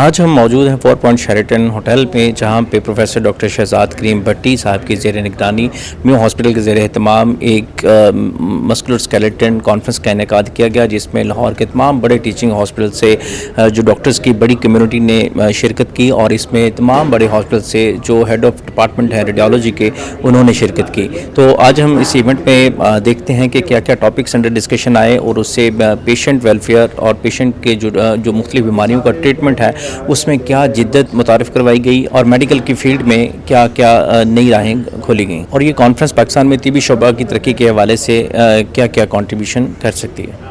آج ہم موجود ہیں 4 پوائنٹ شیریٹن ہوٹل میں، جہاں پہ پروفیسر ڈاکٹر شہزاد کریم بھٹی صاحب کی زیر نگرانی میو ہاسپٹل کے زیر اہتمام ایک مسکولر اسکیلیٹن کانفرنس کا انعقاد کیا گیا، جس میں لاہور کے تمام بڑے ٹیچنگ ہاسپٹل سے جو ڈاکٹرز کی بڑی کمیونٹی نے شرکت کی، اور اس میں تمام بڑے ہاسپٹل سے جو ہیڈ آف ڈپارٹمنٹ ہے ریڈیالوجی کے، انہوں نے شرکت کی۔ تو آج ہم اس ایونٹ میں دیکھتے ہیں کہ کیا کیا ٹاپکس انڈر ڈسکشن آئے، اور اس سے پیشنٹ ویلفیئر اور پیشنٹ کے جو مختلف بیماریوں کا ٹریٹمنٹ ہے اس میں کیا جدت متعارف کروائی گئی، اور میڈیکل کی فیلڈ میں کیا کیا نئی راہیں کھولی گئیں، اور یہ کانفرنس پاکستان میں طبی شعبہ کی ترقی کے حوالے سے کیا کیا کنٹریبیوشن کر سکتی ہے۔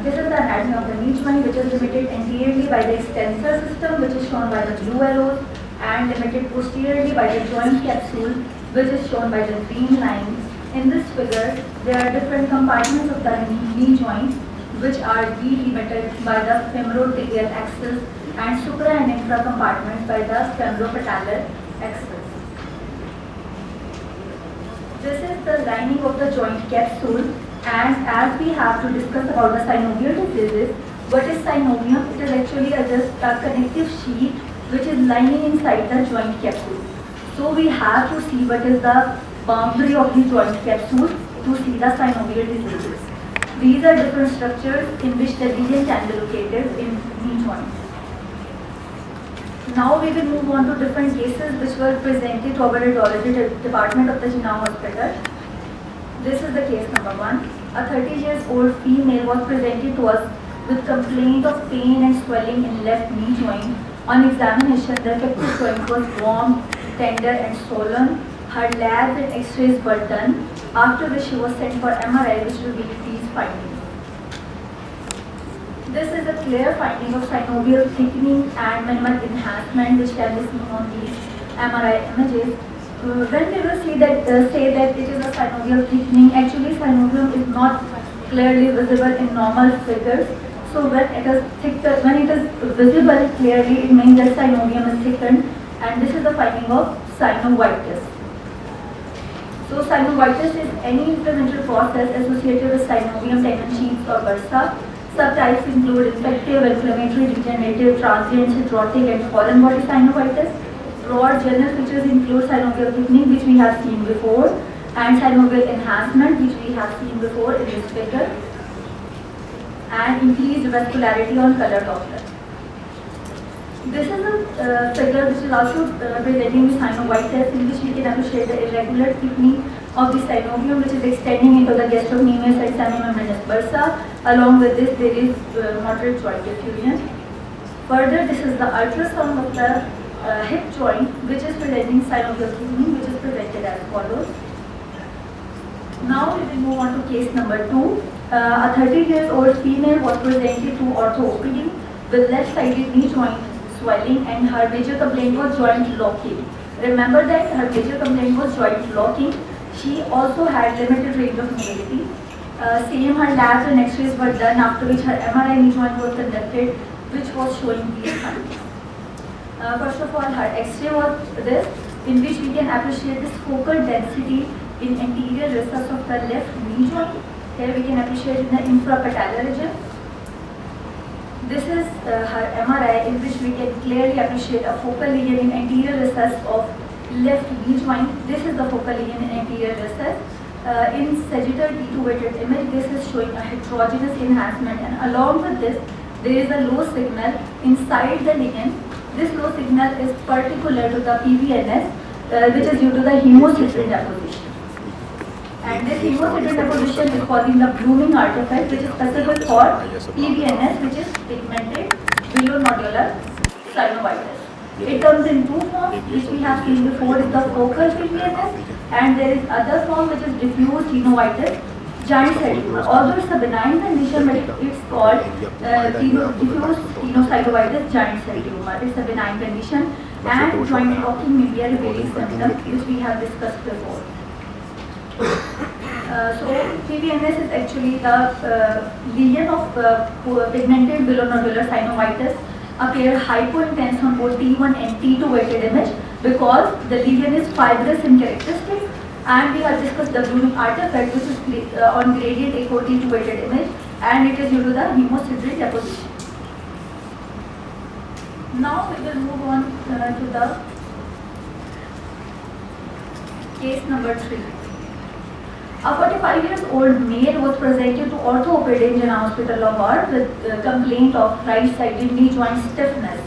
This is the anatomy of the knee joint, which is limited anteriorly by the extensor system, which is shown by the blue arrows, and limited posteriorly by the joint capsule, which is shown by the green lines. In this figure, there are different compartments of the knee joint, which are delimited by the femorotibial axis and supra and infra compartments by the femoropatellar axis. This is the lining of the joint capsule, and as we have to discuss about the synovial diseases, what is synovium? It is actually just a connective sheet which is lining inside the joint capsule. So we have to see what is the boundary of the joint capsule to see the synovial diseases. These are different structures in which the lesion can be located in knee joint. Now we will move on to different cases which were presented to our radiology department of the Jinnah Hospital. This is the case number 1. A 30-year-old female was presented to us with complaint of pain and swelling in left knee joint. On examination, the affected joint was warm, tender and swollen. Her labs and x-rays were done, after which she was sent for MRI, which revealed these findings. This is a clear finding of synovial thickening and minimal enhancement, which can be seen on these MRI images. When we will say that it is a synovial thickening, actually synovium is not clearly visible in normal figures. So when it is visible clearly, it means that synovium is thickened, and this is the finding of synovitis. So synovitis is any inflammatory process associated with synovium tendon sheaths or bursa. Subtypes include infective, inflammatory, degenerative, transient, cirrhotic, and foreign body synovitis. Broad general features include synovial thickening, which we have seen before, and synovial enhancement, which we have seen before in this figure, and increased vascularity on color Doppler. This is a figure which is also presenting the synovitis, in which we can appreciate the irregular thickening of the synovium, which is extending into the gastrocnemius and semimembranous bursa. Along with this, there is moderate joint diffusion. Further, this is the ultrasound of the hip joint, which is presenting synovial thickening, which is presented as follows. Now we will move on to case number 2. A 30-year-old female was presented to ortho OPD with left-sided knee joint swelling, and her major complaint was joint locking. Remember that her major complaint was joint locking. She also had limited range of mobility. Same, her labs and x-rays were done, after which her MRI knee joint was conducted, which was showing these findings. First of all, her x-ray was this, in which we can appreciate this focal density in anterior recess of the left knee joint. Here we can appreciate in the infrapatellar region. This is her MRI, in which we can clearly appreciate a focal lesion in anterior recess of left knee joint. This is the focal lesion in anterior recess. In sagittal T2 weighted image, this is showing a heterogeneous enhancement, and along with this, there is a low signal inside the ligand. This low signal is particular to the PVNS, which is due to the hemocitrin deposition. And this hemocitrin deposition is causing the blooming artifact, which is specific for PVNS, which is pigmented villonodular synovitis. It comes in 2 forms, which we have seen before, is the focal PVNS, and there is other form which is diffuse tenovitis, giant cell tumor. Although it's a benign condition, but it's called diffuse tenosynovitis giant cell tumor. It's a benign condition, and joint locking may be a revealing symptom, which we have discussed before. So PVNS is actually the lesion of pigmented villonodular synovitis, appear hypointense on both T1 and T2 weighted image, because the lesion is fibrous in characteristic, and we have discussed the blooming artifact, which is on gradient echo T2 weighted image, and it is due to the hemocitrin deposition. Now we will move on to the case number 3. A 45-year-old male was presented to orthopedic Jinnah Hospital, Lahore with complaint of right-sided knee joint stiffness,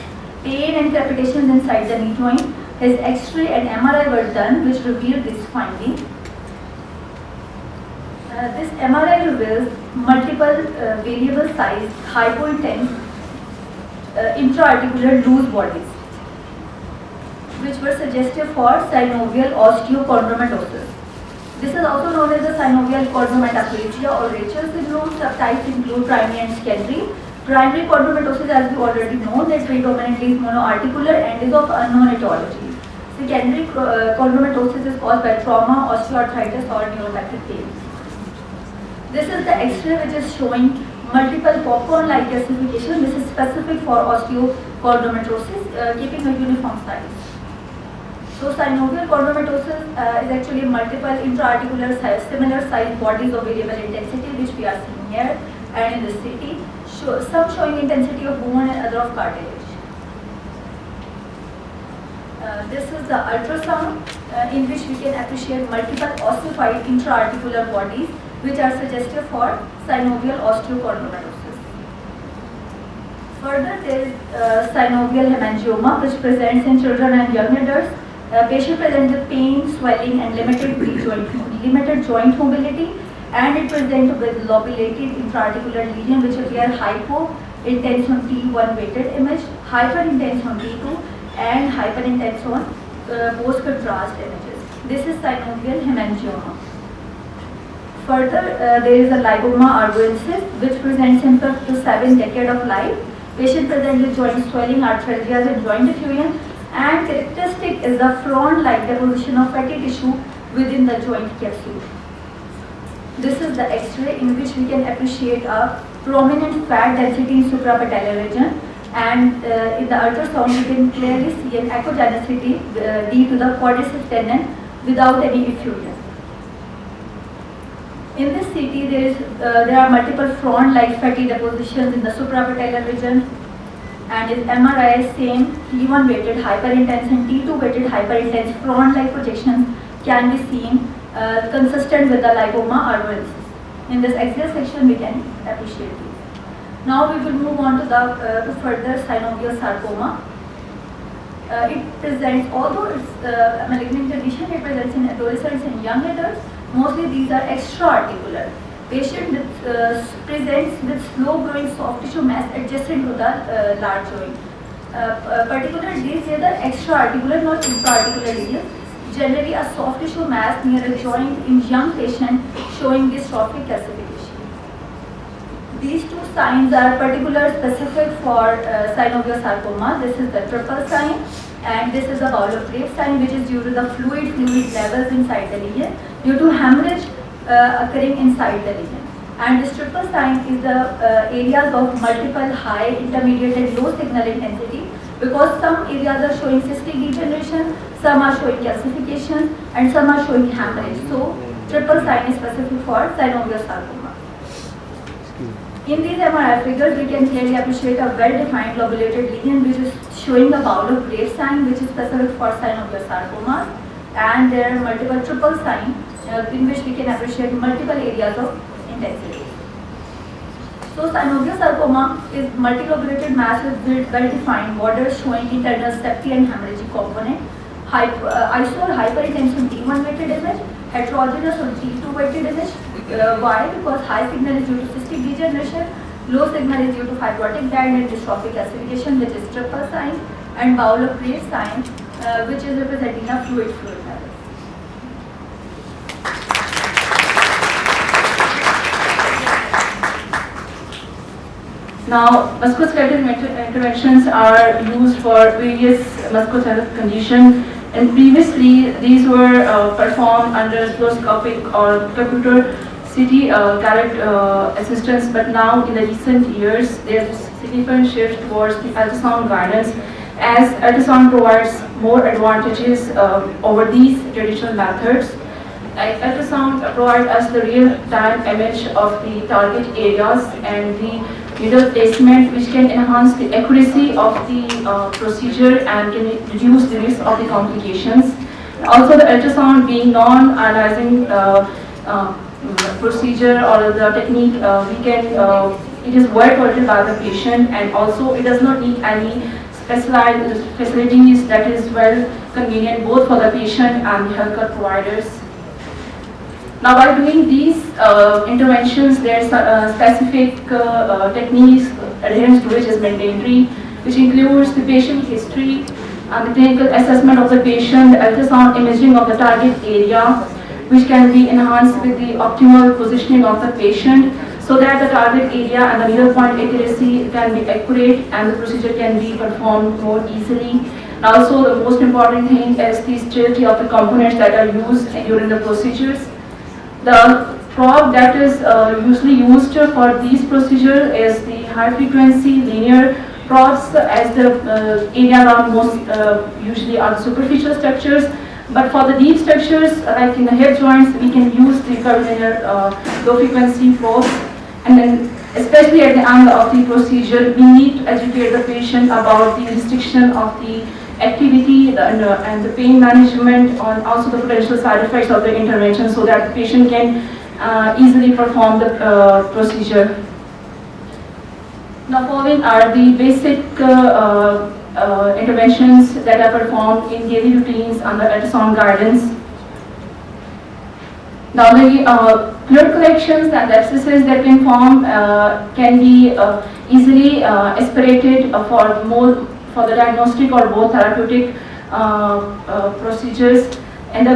pain and crepitations inside the knee joint. His X-ray and MRI were done, which revealed this finding. This MRI reveals multiple variable size, hypointense intra-articular loose bodies, which were suggestive for synovial osteochondromatosis. This is also known as the synovial chondromatoplasia or Rachel syndrome. Subtypes include primary and secondary. Primary chondromatosis, as we already know, that predominantly is monoarticular and is of unknown etiology. Secondary chondromatosis is caused by trauma, osteoarthritis, or neuropathic pain. This is the X-ray which is showing multiple popcorn-like calcification. This is specific for osteochondromatosis, keeping a uniform size. So synovial chondromatosis is actually multiple intra-articular similar sized bodies of variable intensity, which we are seeing here and in this CT. Some showing intensity of bone and other of cartilage. This is the ultrasound in which we can appreciate multiple ossified intra-articular bodies which are suggestive for synovial osteochondromatosis. Further, there is synovial hemangioma, which presents in children and young adults. Patient presents with pain, swelling, and limited joint mobility, and it presents with lobulated intra-articular lesion, which appear hypo-intense on T1 weighted image, hyper-intense on T2, and hyper-intense on post-contrast images. This is synovial hemangioma. Further, there is a lipoma arborensis, which presents in 5th to 7th decade of life. Patient presents with joint swelling, arthralgias, and joint diffusion, and characteristic is the frond-like deposition of fatty tissue within the joint capsule. This is the X-ray in which we can appreciate a prominent fat density in suprapatellar region, and in the ultrasound we can clearly see an echogenicity due to the quadriceps tendon without any effusion. In this CT, there are multiple frond-like fatty depositions in the suprapatellar region, and in MRI, same T1 weighted hyperintense and T2 weighted hyperintense frond-like projections can be seen consistent with the lipoma arborensis. In this axial section, we can appreciate these. Now we will move on to further synovial sarcoma. It presents, although it's a malignant condition, it presents in adolescents and young adults. Mostly these are extra-articular. Patient presents with slow-growing soft tissue mass adjacent to the large joint. Particularly these are the extra-articular, not intra-articular lesions. Generally a soft tissue mass near a joint in young patient showing dystrophic calcification. These two signs are particular specific for synovial sarcoma. This is the triple sign, and this is the bowel of Graves sign, which is due to the fluid levels inside the lesion due to hemorrhage occurring inside the lesion. And this triple sign is the areas of multiple high, intermediate and low signal intensity, because some areas are showing cystic degeneration, some are showing calcification, and some are showing hemorrhage. So triple sign is specific for synovial sarcoma. In these MRI figures, we can clearly appreciate a well-defined lobulated lesion which is showing the bowel of Graves sign, which is specific for synovial sarcomas, and there are multiple triple signs in which we can appreciate multiple areas of intensity. So synovial sarcoma is multilobulated mass with well-defined borders showing internal septic and hemorrhagic component, isolated hyperintense on T1 weighted image, heterogeneous on T2 weighted image. Why? Because high signal is due to cystic degeneration, low signal is due to fibrotic band and dystrophic calcification, which is triple sign, and bowel of Graves sign, which is representing a fluid level. Now, musculoskeletal interventions are used for various musculoskeletal conditions, and previously these were performed under fluoroscopic or computer CT cardiac assistance, but now in the recent years there is a significant shift towards the ultrasound guidance, as ultrasound provides more advantages over these traditional methods. Like ultrasound provides us the real-time image of the target areas and the needle placement, which can enhance the accuracy of the procedure and can reduce the risk of the complications. Also, the ultrasound being non-analyzing procedure or the technique, it is well tolerated by the patient, and also it does not need any specialized facilities that is well convenient both for the patient and the healthcare providers. Now, by doing these interventions, there are specific techniques, adherence to which is mandatory, which includes the patient history and the clinical assessment of the patient, the ultrasound imaging of the target area, which can be enhanced with the optimal positioning of the patient so that the target area and the needle point accuracy can be accurate and the procedure can be performed more easily. And also, the most important thing is the sterility of the components that are used during the procedures. The probe that is usually used for these procedures is the high frequency linear probes, as the area around most usually are the superficial structures. But for the deep structures, like in the hip joints, we can use the curvilinear low frequency probes. And then, especially at the angle of the procedure, we need to educate the patient about the restriction of the activity and the pain management, and also the potential side effects of the intervention, so that the patient can easily perform the procedure. Now, following are the basic interventions that are performed in daily routines under ultrasound guidance. Now, the fluid collections and abscesses that can form can be easily aspirated for the diagnostic or both therapeutic procedures, and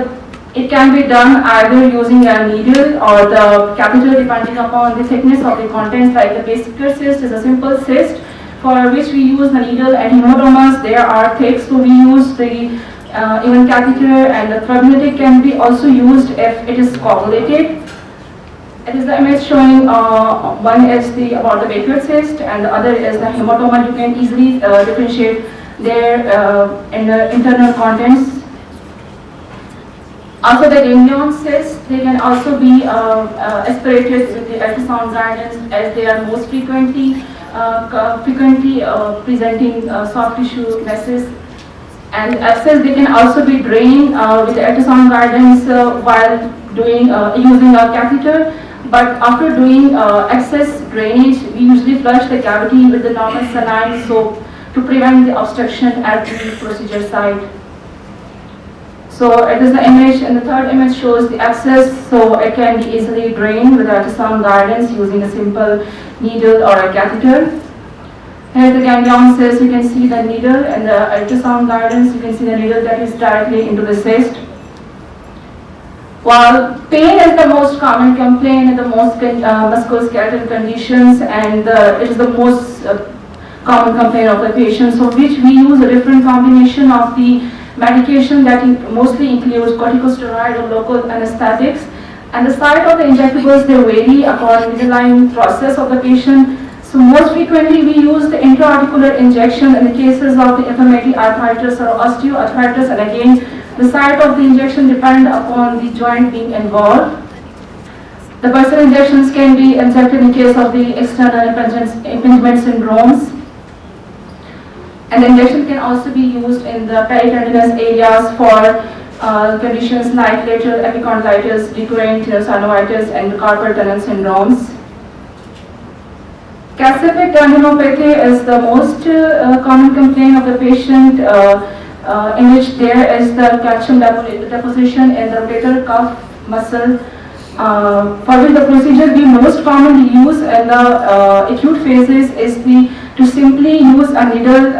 it can be done either using a needle or the catheter, depending upon the thickness of the contents. Like the basic cyst is a simple cyst for which we use the needle, and hematomas, they are thick, so we use the even catheter, and the thrombolytic can be also used if it is coagulated. It is the image showing one is about the Baker cyst and the other is the hematoma. You can easily differentiate their in the internal contents. Also, the ganglion cysts, they can also be aspirated with the ultrasound guidance, as they are most frequently presenting soft tissue masses. And abscess, they can also be drained with the ultrasound guidance while doing using a catheter. But after doing excess drainage, we usually flush the cavity with the normal saline soap to prevent the obstruction at the procedure site. So it is the image, and the third image shows the abscess, so it can be easily drained with ultrasound guidance using a simple needle or a catheter. Here the ganglion cyst, you can see the needle, and the ultrasound guidance, you can see the needle that is directly into the cyst. While pain is the most common complaint in the most musculoskeletal conditions, and it is the most common complaint of the patient, so which we use a different combination of the medication that mostly includes corticosteroid or local anesthetics, and the site of the injectables, they vary according to the underlying process of the patient. So most frequently we use the intra-articular injection in the cases of the inflammatory arthritis or osteoarthritis, and again the site of the injection depends upon the joint being involved. The bursal injections can be injected in case of the external impingement syndromes. And the injection can also be used in the peritendinous areas for conditions like lateral epicondylitis, recurrent synovitis, and carpal tunnel syndromes. Calcific tendinopathy is the most common complaint of the patient, in which there is the calcium deposition in the rotator cuff muscle, for which the procedure we most commonly use in the acute phases is to simply use a needle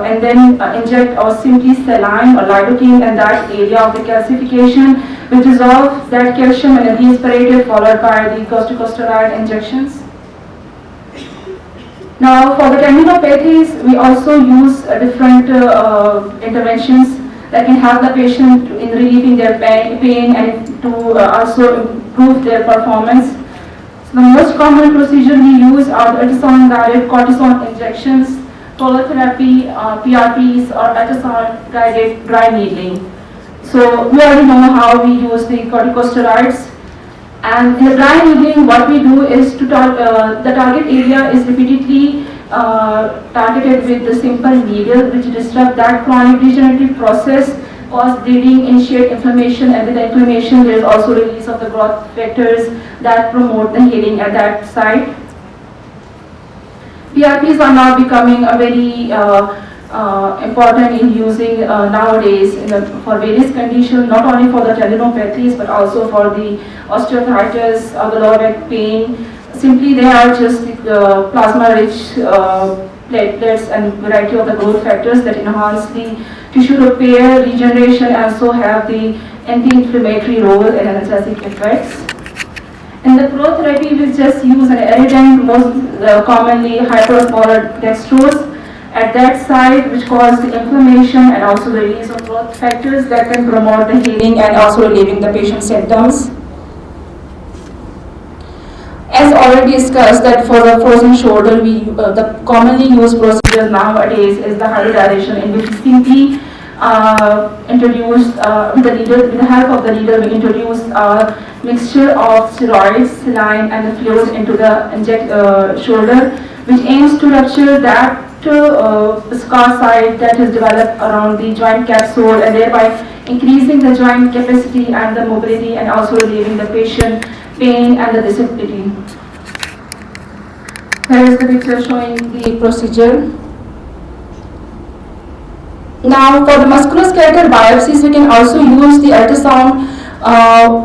and then inject or simply saline or lidocaine in that area of the calcification, which dissolves that calcium and is aspirated, followed by the corticosteroid injections. Now, for the tendinopathies, we also use different interventions that can help the patient in relieving their pain and to also improve their performance. So the most common procedure we use are the ultrasound-guided cortisone injections, prolotherapy, PRPs, or ultrasound-guided dry needling. So we already know how we use the corticosteroids. And in the dry needling, what we do is the target area is repeatedly targeted with the simple needle, which disrupt that chronic degenerative process, cause bleeding, initiate inflammation, and with the inflammation there is also release of the growth factors that promote the healing at that site. PRPs are now becoming a very important in using nowadays for various conditions, not only for the tendinopathies but also for the osteoarthritis or the lower back pain. Simply they are just plasma-rich platelets and variety of the growth factors that enhance the tissue repair, regeneration, and also have the anti-inflammatory role and analgesic effects. In the growth therapy, we just use an irritant, most commonly hyperosmolar dextrose at that site, which causes the inflammation and also the release of growth factors that can promote the healing and also relieving the patient's symptoms. As already discussed, that for the frozen shoulder, the commonly used procedure nowadays is the hydrodilation, in which simply introduced with the help of the needle, we introduce a mixture of steroids, saline, and the fluid into the shoulder, which aims to rupture that scar site that is developed around the joint capsule, and thereby increasing the joint capacity and the mobility, and also relieving the patient pain and the disability. Here is the picture showing the procedure. Now, for the musculoskeletal biopsies, we can also use the ultrasound,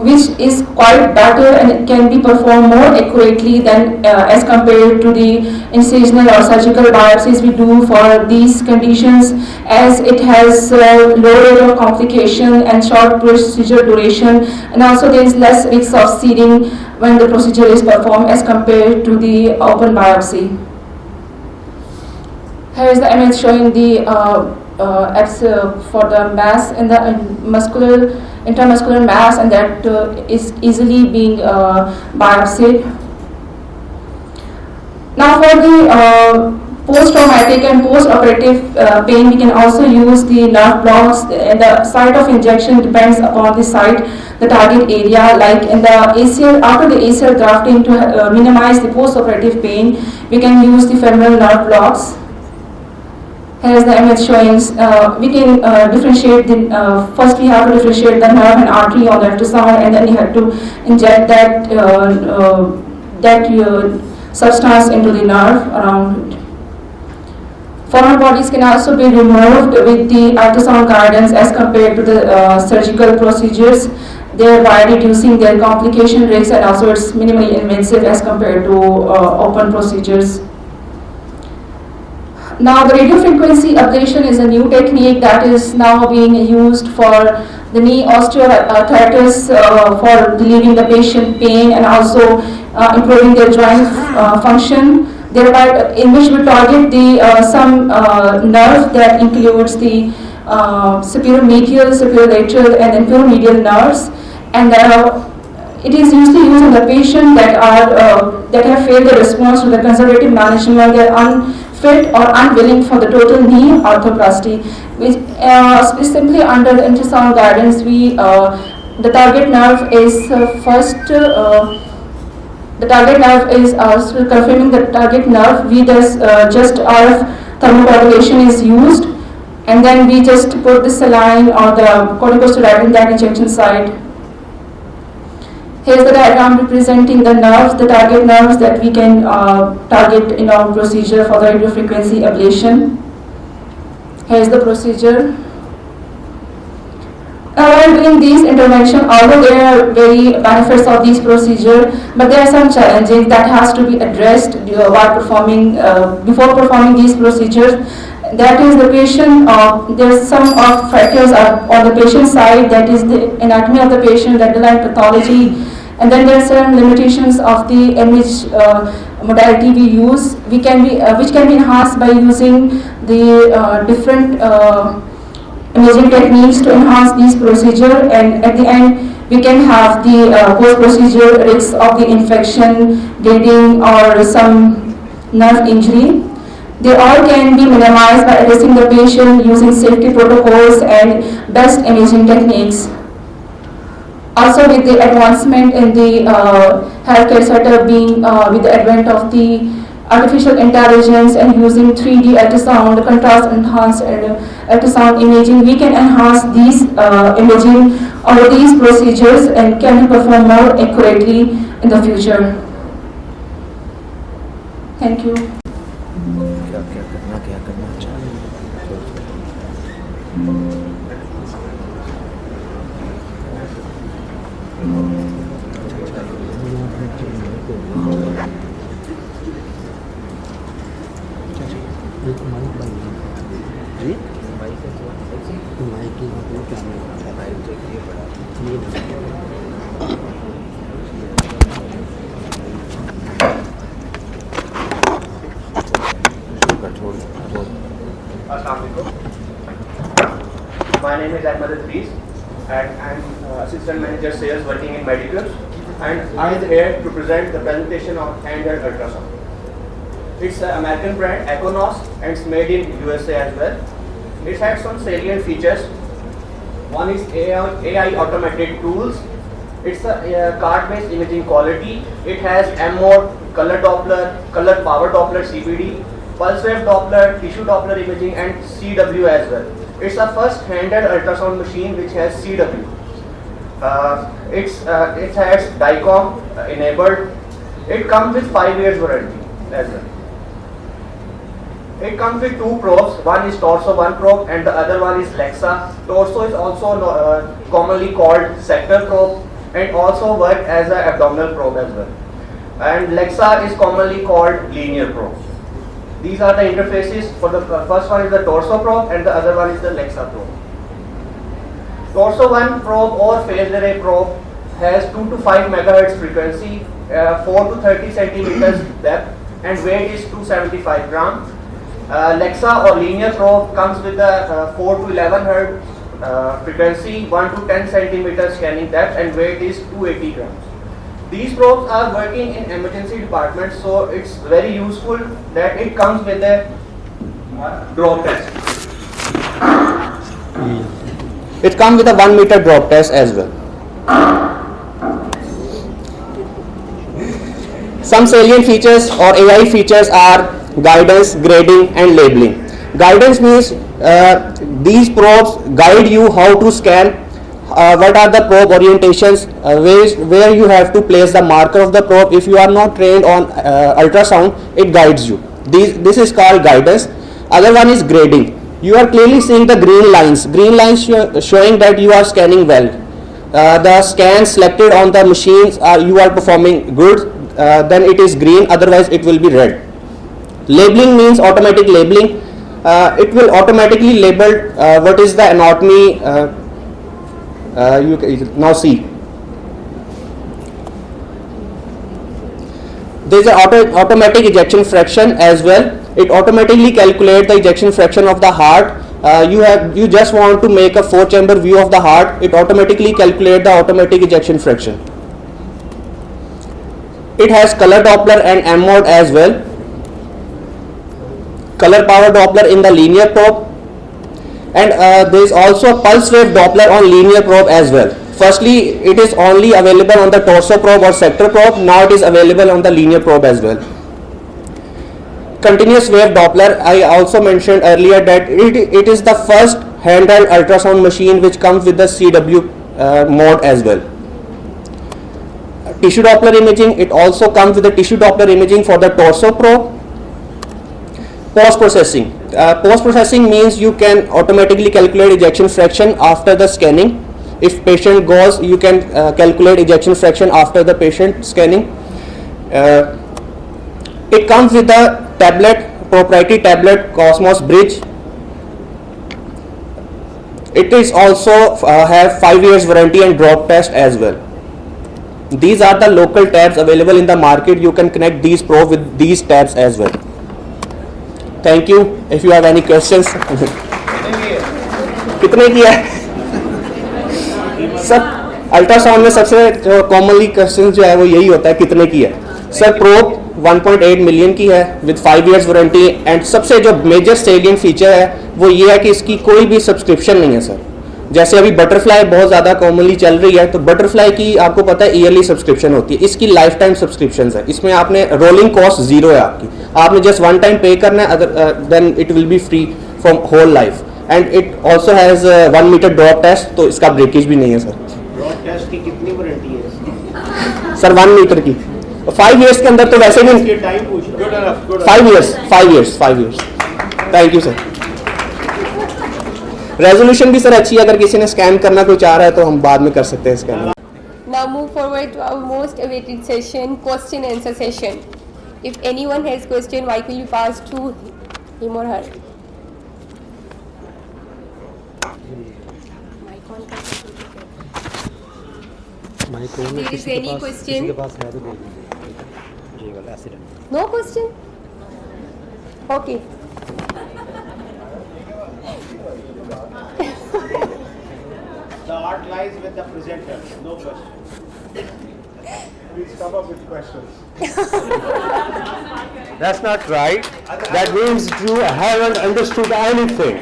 which is quite better and it can be performed more accurately than as compared to the incisional or surgical biopsies we do for these conditions, as it has low rate of complication and short procedure duration, and also there is less risk of seeding when the procedure is performed as compared to the open biopsy. Here is the image showing the for the mass in the intramuscular mass, and that is easily being biopsied. Now for the post-traumatic and post-operative pain, we can also use the nerve blocks. The site of injection depends upon the site, the target area. Like in the ACL, after the ACL grafting, to minimize the post-operative pain, we can use the femoral nerve blocks. Here is the image showing we can differentiate the first we have to differentiate the nerve and artery on the ultrasound, and then you have to inject that substance into the nerve around it. Foreign bodies can also be removed with the ultrasound guidance as compared to the surgical procedures, thereby reducing their complication risk, and also it's minimally invasive as compared to open procedures. Now, the radiofrequency ablation is a new technique that is now being used for the knee osteoarthritis, for relieving the patient pain and also improving their joint function, thereby in which we target the some nerve that includes the superior-medial, superior-lateral, and inferior-medial nerves, and it is usually used in the patient that have failed the response to the conservative management. They are unfit or unwilling for the total knee arthroplasty, which simply under the ultrasound guidance, the target nerve is confirming the target nerve. We just RF thermocoagulation is used, and then we just put the saline or the corticosteroid in that injection site. Here is the diagram representing the nerves, the target nerves that we can target in our procedure for the radiofrequency ablation. Here is the procedure. While doing these interventions, although there are very benefits of these procedures, but there are some challenges that has to be addressed while performing before performing these procedures. That is, the patient, there's some factors on the patient side, that is the anatomy of the patient, the underlying pathology, and then there are certain limitations of the image modality we use, which can be enhanced by using the different imaging techniques to enhance these procedures, and at the end we can have the post-procedure risks of the infection, bleeding, or some nerve injury. They all can be minimized by addressing the patient using safety protocols and best imaging techniques. Also, with the advancement in the healthcare sector, being with the advent of the artificial intelligence and using 3D ultrasound, contrast enhanced ultrasound imaging, we can enhance these imaging or these procedures and can be performed more accurately in the future. Thank you. My name is Ahmed Idris and I'm Assistant Manager Sales working in Medicare, and I am here to present the presentation of handheld ultrasound. It's an American brand, Econos, and it's made in USA as well. It has some salient features. One is AI automated tools. It's a card-based imaging quality. It has M-mode, color Doppler, color power Doppler CBD, pulse wave Doppler, tissue Doppler imaging, and CW as well. It's the first handheld ultrasound machine which has CW. It has DICOM enabled. It comes with 5 years warranty as well. It comes with 2 probes. One is Torso 1 probe and the other one is Lexa. Torso is also commonly called sector probe and also work as an abdominal probe as well. And Lexa is commonly called linear probe. These are the interfaces. For the first one is the Torso probe and the other one is the Lexa probe. Torso 1 probe or phased array probe has 2 to 5 MHz frequency, 4 to 30 centimeters depth, and weight is 275 grams. Lexa or linear probe comes with a 4 to 11 Hz frequency, 1 to 10 centimeters scanning depth, and weight is 280 grams. These probes are working in emergency departments, so it's very useful that it comes with a drop test. It comes with a 1 meter drop test as well. Some salient features or AI features are guidance, grading, and labeling. Guidance means these probes guide you how to scan, what are the probe orientations, where you have to place the marker of the probe. If you are not trained on ultrasound, it guides you. This is called guidance. Other one is grading. You are clearly seeing the green lines showing that you are scanning well. The scans selected on the machines you are performing good, then it is green, otherwise it will be red. Labeling means automatic labeling. It will automatically label what is the anatomy. You can now see. There is an automatic ejection fraction as well. It automatically calculates the ejection fraction of the heart. You just want to make a 4-chamber view of the heart. It automatically calculates the automatic ejection fraction. It has color Doppler and M mode as well. Color power Doppler in the linear probe, and there is also pulse wave Doppler on linear probe as well. Firstly, it is only available on the torso probe or sector probe. Now it is available on the linear probe as well. Continuous wave Doppler, I also mentioned earlier that it is the first handheld ultrasound machine which comes with the CW mode as well. Tissue Doppler imaging, it also comes with the tissue Doppler imaging for the torso probe. Post-processing. Post-processing means you can automatically calculate ejection fraction after the scanning. If patient goes, you can calculate ejection fraction after the patient scanning. It comes with a tablet, proprietary tablet, Cosmos Bridge. It is also have 5 years warranty and drop test as well. These are the local tabs available in the market. You can connect these probes with these tabs as well. Thank you. If you have any questions. कितने की है sir? Ultrasound में सबसे commonly question जो है वो यही होता है, कितने की है सर? प्रोब 1.8 मिलियन की है विद 5 years वारंटी, एंड सबसे जो मेजर सेलिएंट फीचर है वो ये है कि इसकी कोई भी सब्सक्रिप्शन नहीं है सर. جیسے ابھی بٹرفلائی بہت زیادہ کامنلی چل رہی ہے, تو بٹرفلائی کی آپ کو پتہ ہے ایئرلی سبسکرپشن ہوتی ہے, اس کی لائف ٹائم سبسکرپشنز ہے, اس میں آپ نے رولنگ کاسٹ زیرو ہے آپ کی, آپ نے جسٹ ون ٹائم پے کرنا ہے, then it will be free from whole life, and it also has 1 metre drop test, تو اس کا بریکیج بھی نہیں ہے سر. ڈراپ ٹیسٹ کی کتنی وارنٹی ہے سر 1 میٹر کی 5 ایئرس کے اندر, تو ویسے بھی ٹائم پوچھ رہا ہوں. 5 years. Thank you sir. Resolution بھی سر اچھی ہے, اگر کسی نے اسکین کرنا کوئی چاہ رہا ہے تو ہم بعد میں کر سکتے ہیں scan. Now move forward to our most awaited session, question answer session. If anyone has question, mic will be passed to him or her. There is any question? No question? Okay. The art lies with the presenter. No question. Please come up with questions. That's not right. That means you haven't understood anything.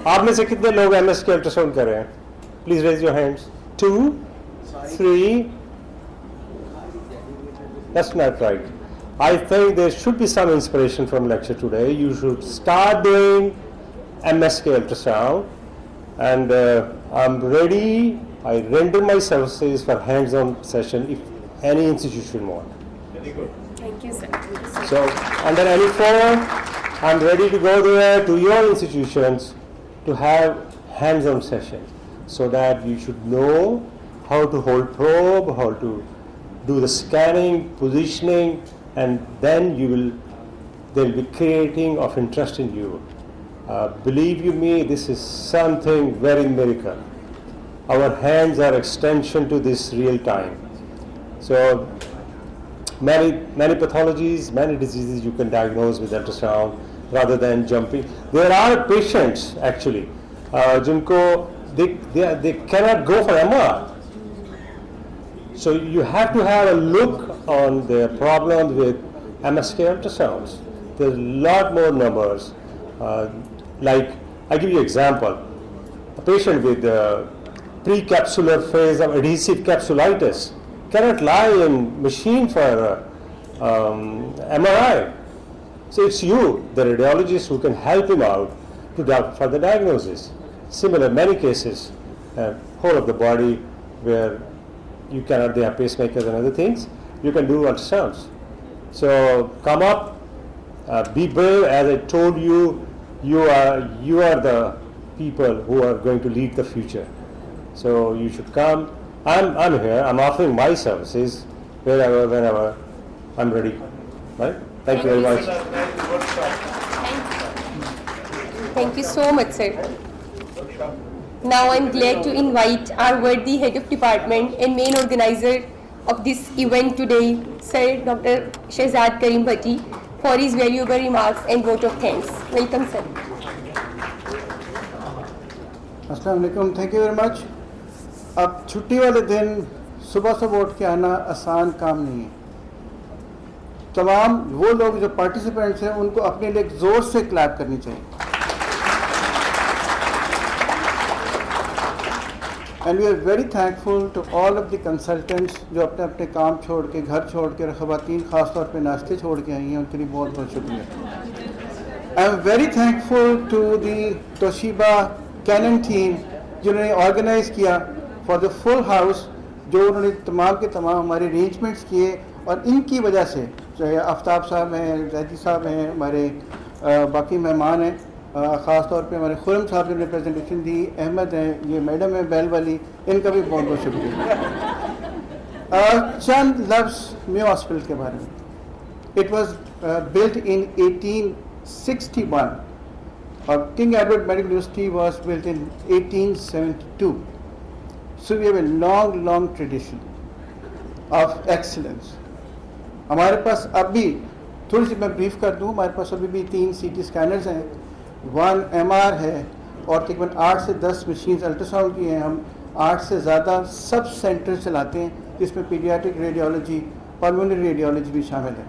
آپ میں سے کتنے لوگ M S کے ultrasound کر رہے ہیں؟ Please raise your hands. 2 3. That's not right. I think there should be some inspiration from lecture today. You should start doing MSK ultrasound, and I'm ready. I render my services for hands-on session if any institution want. Very good. Thank you, sir. So under any form, I'm ready to go there to your institutions to have hands-on session, so that you should know how to hold probe, how to do the scanning, positioning, and then they'll be creating of interest in you. Believe you me, this is something very miracle. Our hands are extension to this real time. So many pathologies, many diseases you can diagnose with ultrasound rather than jumping. There are patients actually jinko they cannot go for MR. So you have to have a look on their problems with MSK ultrasounds. There's a lot more numbers. Like, I give you an example. A patient with precapsular phase of adhesive capsulitis cannot lie in machine for MRI. So it's you, the radiologist, who can help him out for the diagnosis. Similar, many cases, whole of the body where you cannot, they have pacemakers and other things, you can do ultrasounds. So come up, be brave. As I told you, you are the people who are going to lead the future. So you should come. I'm here. I'm offering my services wherever, whenever I'm ready. Right? Thank you very much. Thank you so much, sir. Now I'm glad to invite our worthy head of department and main organizer of this event today, Sir Dr. Shehzad Karim Bhatti, for his valuable remarks and vote of thanks. Welcome, sir. السلام علیکم. Thank you very مچ. اب چھٹی والے دن صبح صبح اٹھ کے آنا آسان کام نہیں ہے. تمام وہ لوگ جو پارٹیسپینٹس ہیں ان کو اپنے لیے زور سے کلیپ کرنی چاہیے. And we are very thankful to all of the consultants جو اپنے اپنے کام چھوڑ کے, گھر چھوڑ کے, خواتین خاص طور پہ ناشتے چھوڑ کے آئی ہیں, ان کے لیے بہت بہت شکریہ. I am very thankful to the Toshiba Canon team جنہوں نے آرگنائز کیا فار دا فل ہاؤس, جو انہوں نے تمام کے تمام ہمارے ارینجمنٹس کیے, اور ان کی وجہ سے چاہے آفتاب صاحب ہیں, زیدی صاحب ہیں, ہمارے باقی مہمان ہیں, خاص طور پہ ہمارے خرم صاحب نے پریزنٹیشن دی, احمد ہیں, یہ میڈم ہے بیل والی, ان کا بھی بہت بہت شکریہ. چند لفظ میو ہاسپٹل کے بارے میں. اٹ واز بلٹ ان 1861 اور king Edward medical university was built in 1872. So we have a long tradition of excellence. ہمارے پاس اب بھی تھوڑی سی میں بریف کر دوں, ہمارے پاس ابھی بھی 3 CT اسکینرز ہیں, 1 MR ہے, اور تقریباً 8 سے 10 مشینز الٹراساؤنڈ کی ہیں. ہم 8 سے زیادہ سب سینٹر چلاتے ہیں جس میں پیڈیاٹرک ریڈیولوجی, پلمونری ریڈیولوجی بھی شامل ہے.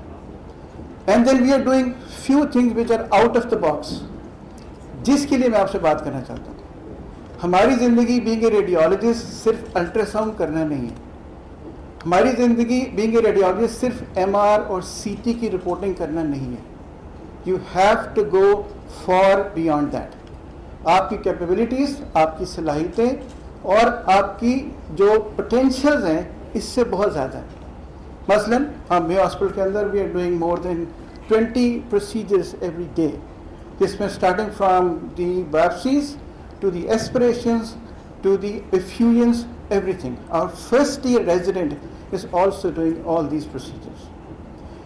And then we are doing few things which are out of the box. جس کے لیے میں آپ سے بات کرنا چاہتا ہوں. ہماری زندگی بینگ اے ریڈیولوجسٹ صرف الٹرا ساؤنڈ کرنا نہیں ہے. ہماری زندگی بینگ اے ریڈیولوجسٹ صرف ایم آر اور سی ٹی کی رپورٹنگ کرنا نہیں ہے. You have to go for beyond that. آپ کی کیپیبلٹیز, آپ کی صلاحیتیں اور آپ کی جو پوٹینشیلز ہیں اس سے بہت زیادہ ہیں. مثلاً ہم میو ہاسپٹل کے اندر we are doing more than 20 procedures every day, جس میں starting from the biopsies to the aspirations to the effusions, everything. Our first year resident is also doing all these procedures.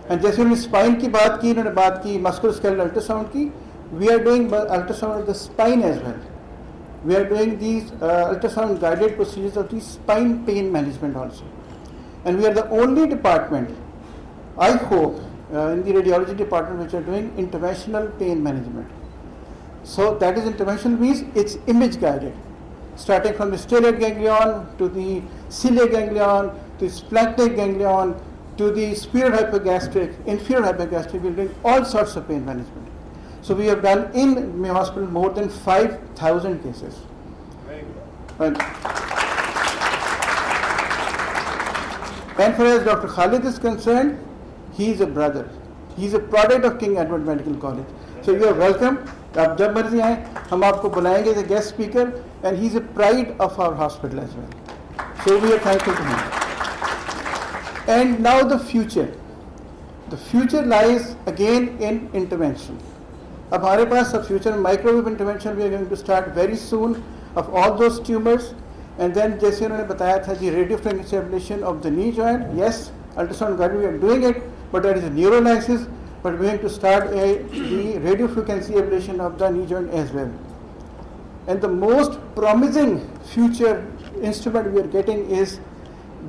And جیسے انہوں نے spine کی بات کی, انہوں نے بات کی مسکولوسکیلٹل الٹرا ساؤنڈ کی, we are doing ultrasound of the spine as well. We are doing these ultrasound guided procedures of the spine pain management also. And we are the only department, I hope, in the radiology department which are doing interventional pain management. So that is interventional means it's image guided. Starting from the stellate ganglion to the ciliary ganglion to the splanchnic ganglion to the superior hypogastric, inferior hypogastric, we are doing all sorts of pain management. So we have done in Mayo Hospital more than 5,000 cases. And far as Dr. Khalid is concerned, he is a brother. He is a product of King Edward Medical College. So you are welcome. آپ جب مرضی آئیں, ہم آپ کو بلائیں گے as a guest speaker, and he is a pride of our hospital as well. So we are thankful to him. And now the future. The future lies again in intervention. اب ہمارے پاس اب future microwave intervention we are going to start very soon of all those tumours. And then جیسے انہوں نے بتایا تھا جی radio frequency ablation of the knee joint, yes ultrasound guide we are doing it, but that is a neurolysis, but we have to start the radio frequency ablation of the knee joint as well. And the most promising future instrument we are getting is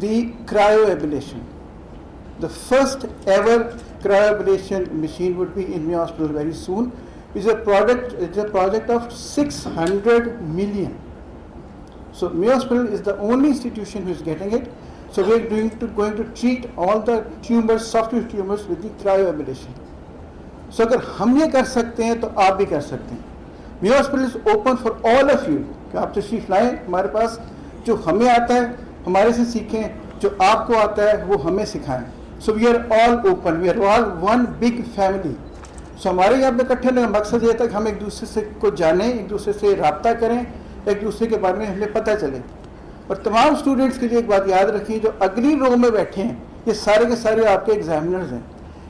the cryo ablation. The first ever cryoablation machine would be in Mayo Hospital very soon. It's a project of 600 million. So Mayo Hospital is the only institution who is getting it. So we are going to treat all the tumors, soft tissue tumors with the cryoablation. So اگر ہم یہ کر سکتے ہیں تو آپ بھی کر سکتے ہیں. Mayo Hospital is open for all of you کہ آپ تشریف لائیں ہمارے پاس. جو ہمیں آتا ہے ہمارے سے سیکھیں, جو آپ کو آتا ہے وہ ہمیں سکھائیں. So we are all open, we are all one big family. So ہمارے یہاں پہ اکٹھے ہونے کا مقصد یہ تھا کہ ہم ایک دوسرے سے کو جانیں, ایک دوسرے سے رابطہ کریں, ایک دوسرے کے بارے میں ہمیں پتہ چلے. اور تمام اسٹوڈنٹس کے لیے ایک بات یاد رکھیں, جو اگلی رو میں بیٹھے ہیں یہ سارے کے سارے آپ کے ایگزامنرز ہیں.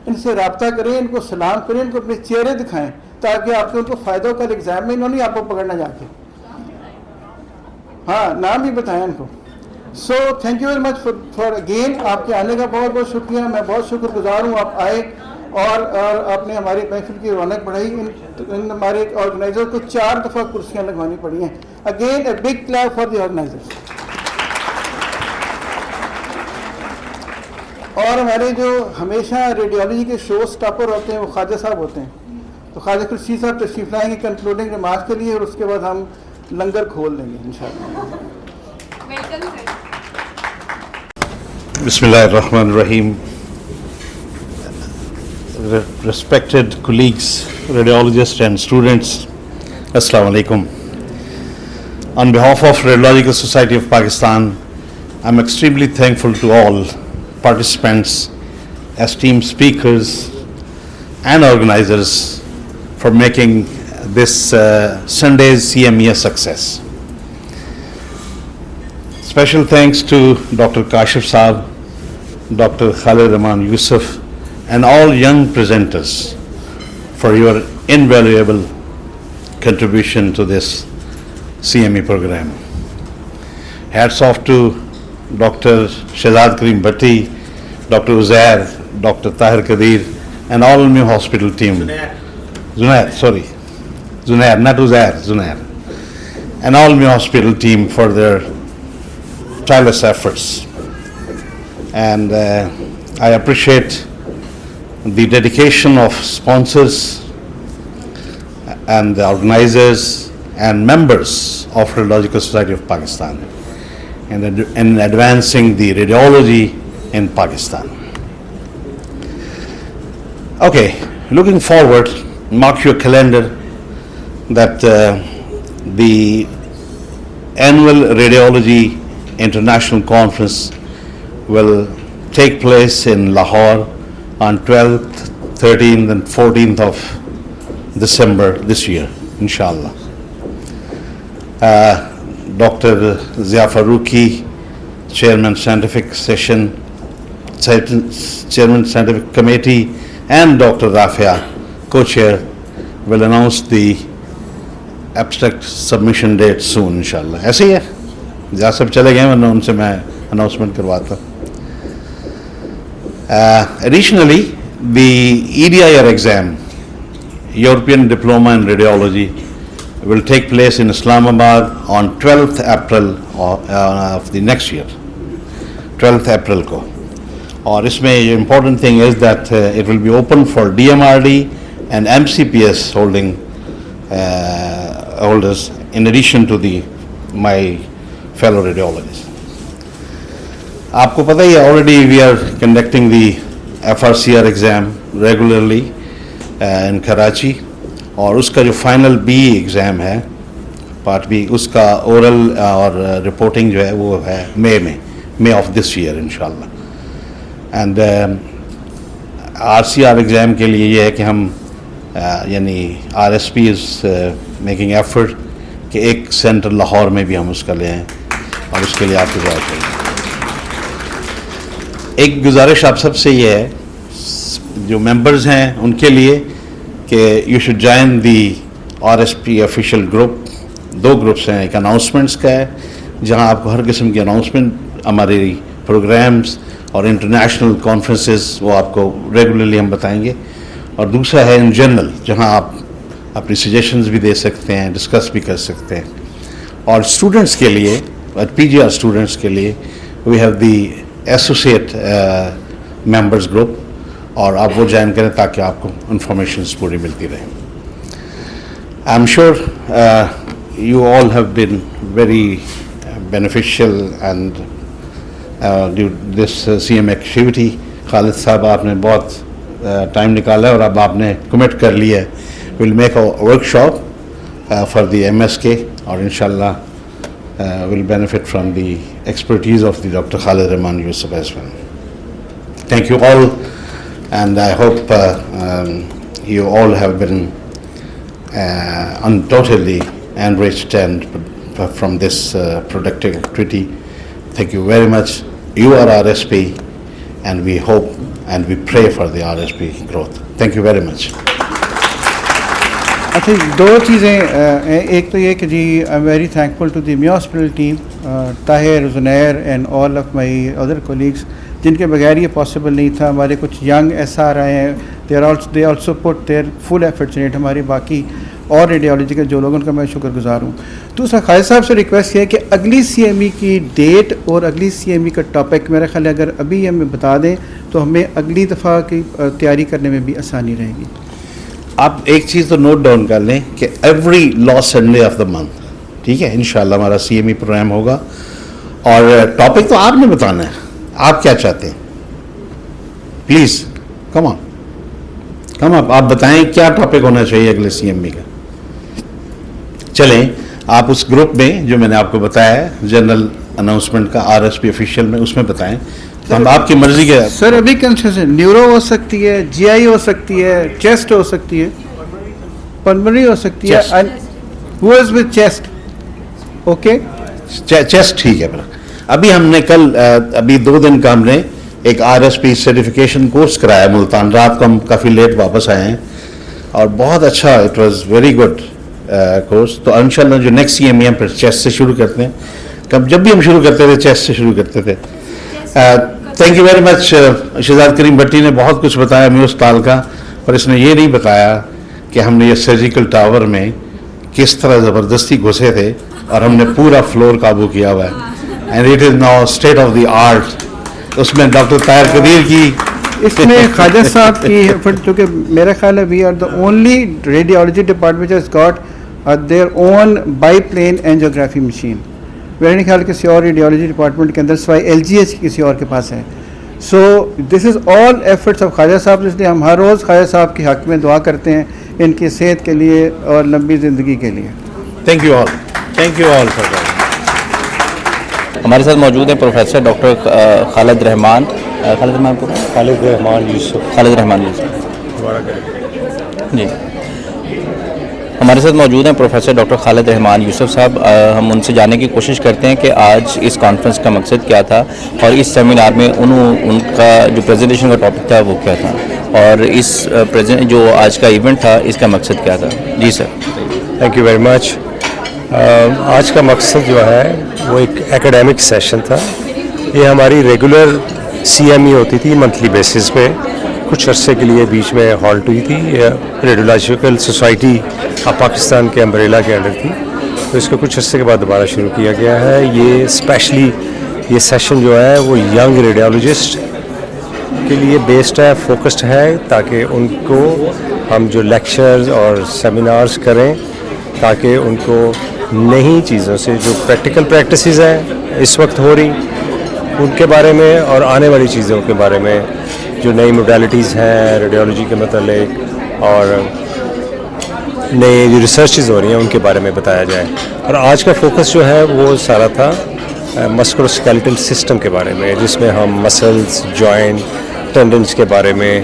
ان سے رابطہ کریں, ان کو سلام کریں, ان کو اپنے چہرے دکھائیں تاکہ آپ کے ان کو فائدہ ہو. کل ایگزام میں انہوں نے آپ کو پکڑنا جا کے, ہاں نام بھی بتائیں ان کو. So thank you very much for again, آپ کے آنے کا بہت بہت شکریہ. میں بہت شکر گزار ہوں آپ آئے اور آپ نے ہماری محفل کی رونق بڑھائی. ان ہمارے آرگنائزر کو 4 دفعہ کرسیاں لگوانی پڑی ہیں. Again a big clap for the organisers. اور ہمارے جو ہمیشہ ریڈیولوجی کے شو اسٹاپر ہوتے ہیں وہ خواجہ صاحب ہوتے ہیں. تو خواجہ خورشید صاحب تشریف لائیں گے کنکلوڈنگ ریمارکس کے لیے, اور اس کے بعد ہم لنگر کھول دیں گے انشاءاللہ. Bismillah ar-Rahman ar-Rahim. Respected colleagues, radiologists and students, Assalamu alaikum. On behalf of Radiological Society of Pakistan, I'm extremely thankful to all participants, esteemed speakers and organizers for making this Sunday's CME a success. Special thanks to Dr. Kashif Saab, Dr. Khalid Rahman Yusuf, and all young presenters for your invaluable contribution to this CME program. Hats off to Dr. Shehzad Karim Bhatti, Dr. Uzair, Dr. Tahir Kadir, and all Mayo Hospital team. Zunair, not Uzair, Zunair. And all Mayo Hospital team for their tireless efforts. And I appreciate the dedication of sponsors and the organizers and members of Radiological Society of Pakistan in advancing the radiology in Pakistan. Okay, looking forward, mark your calendar. that the annual Radiology International Conference will take place in Lahore on 12th, 13th and 14th of December this year, inshallah. Dr. Zia Faruqi, Chairman Scientific Committee, and Dr. Rafia, Co-Chair, will announce the abstract submission date soon, inshallah. ऐसे ही है, जहाँ सब चले गए वरना उनसे मैं announcement करवाता. Additionally, the EDIR exam, European Diploma in Radiology, will take place in Islamabad on 12th April of the next year, 12th April को. और इसमें important thing is that it will be open for DMRD and MCPS holders in addition to my fellow radiologists. आपको पता ही है, already we are conducting the FRCR exam regularly in Karachi, और उसका जो final B exam है, part B, उसका oral और reporting जो है वो है May of this year inshallah. And RCR exam के लिए ये है कि हम यानी RSP is making effort कि एक सेंटर लाहौर में भी हम उसका ले आएँ, और उसके लिए आपकी दुआ चाहिए. एक गुजारिश आप सबसे ये है, जो मेंबर्स हैं उनके लिए, कि you should join the RSP official group. 2 groups हैं, एक अनाउंसमेंट्स का है जहां आपको हर किस्म की अनाउंसमेंट, हमारे प्रोग्राम्स और इंटरनेशनल कॉन्फ्रेंसेस वो आपको रेगुलरली हम बताएंगे, और दूसरा है इन जनरल जहां आप अपनी सजेशंस भी दे सकते हैं, डिस्कस भी कर सकते हैं. और स्टूडेंट्स के लिए, PGR स्टूडेंट्स के लिए, we have the associate members group, और आप वो ज्वाइन करें ताकि आपको इंफॉर्मेशन पूरी मिलती रहे. I am sure you all have been very beneficial and this CM activity. Khalid साहब आपने बहुत टाइम निकाला है और अब आपने कमिट कर लिया है. We'll make a workshop for the MSK, और inshallah will benefit from the expertise of the Dr. Khalid Rahman Yusuf as well. Thank you all, and I hope you all have been totally enriched and from this productive activity. Thank you very much. You are RSP, and we hope and we pray for the RSP growth. Thank you very much. I think 2 چیزیں. ایک تو یہ کہ جی I am very thankful to the Mayo hospital team, Tahir, Zunair and all of my other colleagues, جن کے بغیر یہ پاسبل نہیں تھا. ہمارے کچھ ینگ SR آئے ہیں, they also put their full efforts in it. ہمارے باقی اور ریڈیولوجی کے جو لوگ, ان کا میں شکر گزار ہوں. دوسرا خالد صاحب سے ریکویسٹ یہ ہے کہ اگلی CME کی ڈیٹ اور اگلی CME کا ٹاپک میرا خیال ہے اگر ابھی ہمیں بتا دیں تو ہمیں اگلی دفعہ کی تیاری کرنے میں بھی آسانی رہے گی. آپ ایک چیز تو نوٹ ڈاؤن کر لیں کہ every last Sunday of the month, ٹھیک ہے, انشاءاللہ ہمارا CME پروگرام ہوگا, اور ٹاپک تو آپ نے بتانا ہے. آپ کیا چاہتے ہیں؟ پلیز کم اپ, آپ بتائیں کیا ٹاپک ہونا چاہیے اگلے CME کا. چلیں آپ اس گروپ میں جو میں نے آپ کو بتایا ہے جنرل اناؤنسمنٹ کا RSP آفیشیل میں, اس میں بتائیں. ہم آپ کی مرضی کے سر ابھی کنسیشن نیورو ہو سکتی ہے, GI ہو سکتی ہے, چیسٹ ہو سکتی ہے, پلمنری ہو سکتی ہے. Who is with chest, okay chest ٹھیک ہے. ابھی ہم نے ابھی 2 دن کا ہم نے ایک RSP سرٹیفکیشن کورس کرایا ملتان. رات کو ہم کافی لیٹ واپس آئے ہیں اور بہت اچھا, it was very good course. تو انشاءاللہ جو نیکسٹ CME ہم پھر چیسٹ سے شروع کرتے ہیں. جب بھی ہم شروع کرتے تھے چیسٹ سے شروع کرتے تھے. Thank you very much. Shahzad Karim Bhatti نے بہت کچھ بتایا میو اسپتال کا, پر اس نے یہ نہیں بتایا کہ ہم نے یہ سرجیکل ٹاور میں کس طرح زبردستی گھسے تھے اور ہم نے پورا فلور قابو کیا ہوا ہے. And it is now state of the art. اس میں ڈاکٹر طاہر قدیر کی, اس میں خواجہ صاحب کی, چونکہ میرا خیال ہے we are the only radiology department has got their own biplane angiography machine. میرے نہیں خیال کسی اور ریڈیولوجی ڈپارٹمنٹ کے اندر سوائے LGH کسی اور کے پاس ہے. سو دس از آل ایفرٹس آف خواجہ صاحب. اس لیے ہم ہر روز خواجہ صاحب کے حق میں دعا کرتے ہیں ان کی صحت کے لیے اور لمبی زندگی کے لیے. Thank you all. Thank you all for that. ہمارے ساتھ موجود ہیں پروفیسر ڈاکٹر خالد رحمان خالد رحمان یوسف. جی ہمارے ساتھ موجود ہیں پروفیسر ڈاکٹر خالد رحمان یوسف صاحب. ہم ان سے جاننے کی کوشش کرتے ہیں کہ آج اس کانفرنس کا مقصد کیا تھا اور اس سیمینار میں ان کا جو پریزنٹیشن کا ٹاپک تھا وہ کیا تھا اور اس جو آج کا ایونٹ تھا اس کا مقصد کیا تھا. جی سر. تھینک یو ویری مچ. آج کا مقصد جو ہے وہ ایک ایکیڈیمک سیشن تھا. یہ ہماری ریگولر CME ہوتی تھی منتھلی بیسس پہ, کچھ عرصے کے لیے بیچ میں ہالٹ ہوئی تھی. ریڈیولوجیکل سوسائٹی آف پاکستان کے امبریلا کے انڈر تھی, تو اس کو کچھ عرصے کے بعد دوبارہ شروع کیا گیا ہے. یہ اسپیشلی یہ سیشن جو ہے وہ ینگ ریڈیولوجسٹ کے لیے بیسڈ ہے, فوکسڈ ہے, تاکہ ان کو ہم جو لیکچرز اور سیمینارز کریں تاکہ ان کو نئی چیزوں سے جو پریکٹیکل پریکٹسز ہیں اس وقت ہو رہی ان کے بارے میں اور آنے والی چیزوں کے بارے میں جو نئی موڈیلٹیز ہیں ریڈیولوجی کے متعلق اور نئی جو ریسرچز ہو رہی ہیں ان کے بارے میں بتایا جائے. اور آج کا فوکس جو ہے وہ سارا تھا مسکولوسکیلیٹل سسٹم کے بارے میں, جس میں ہم مسلز, جوائنٹ, ٹینڈنس کے بارے میں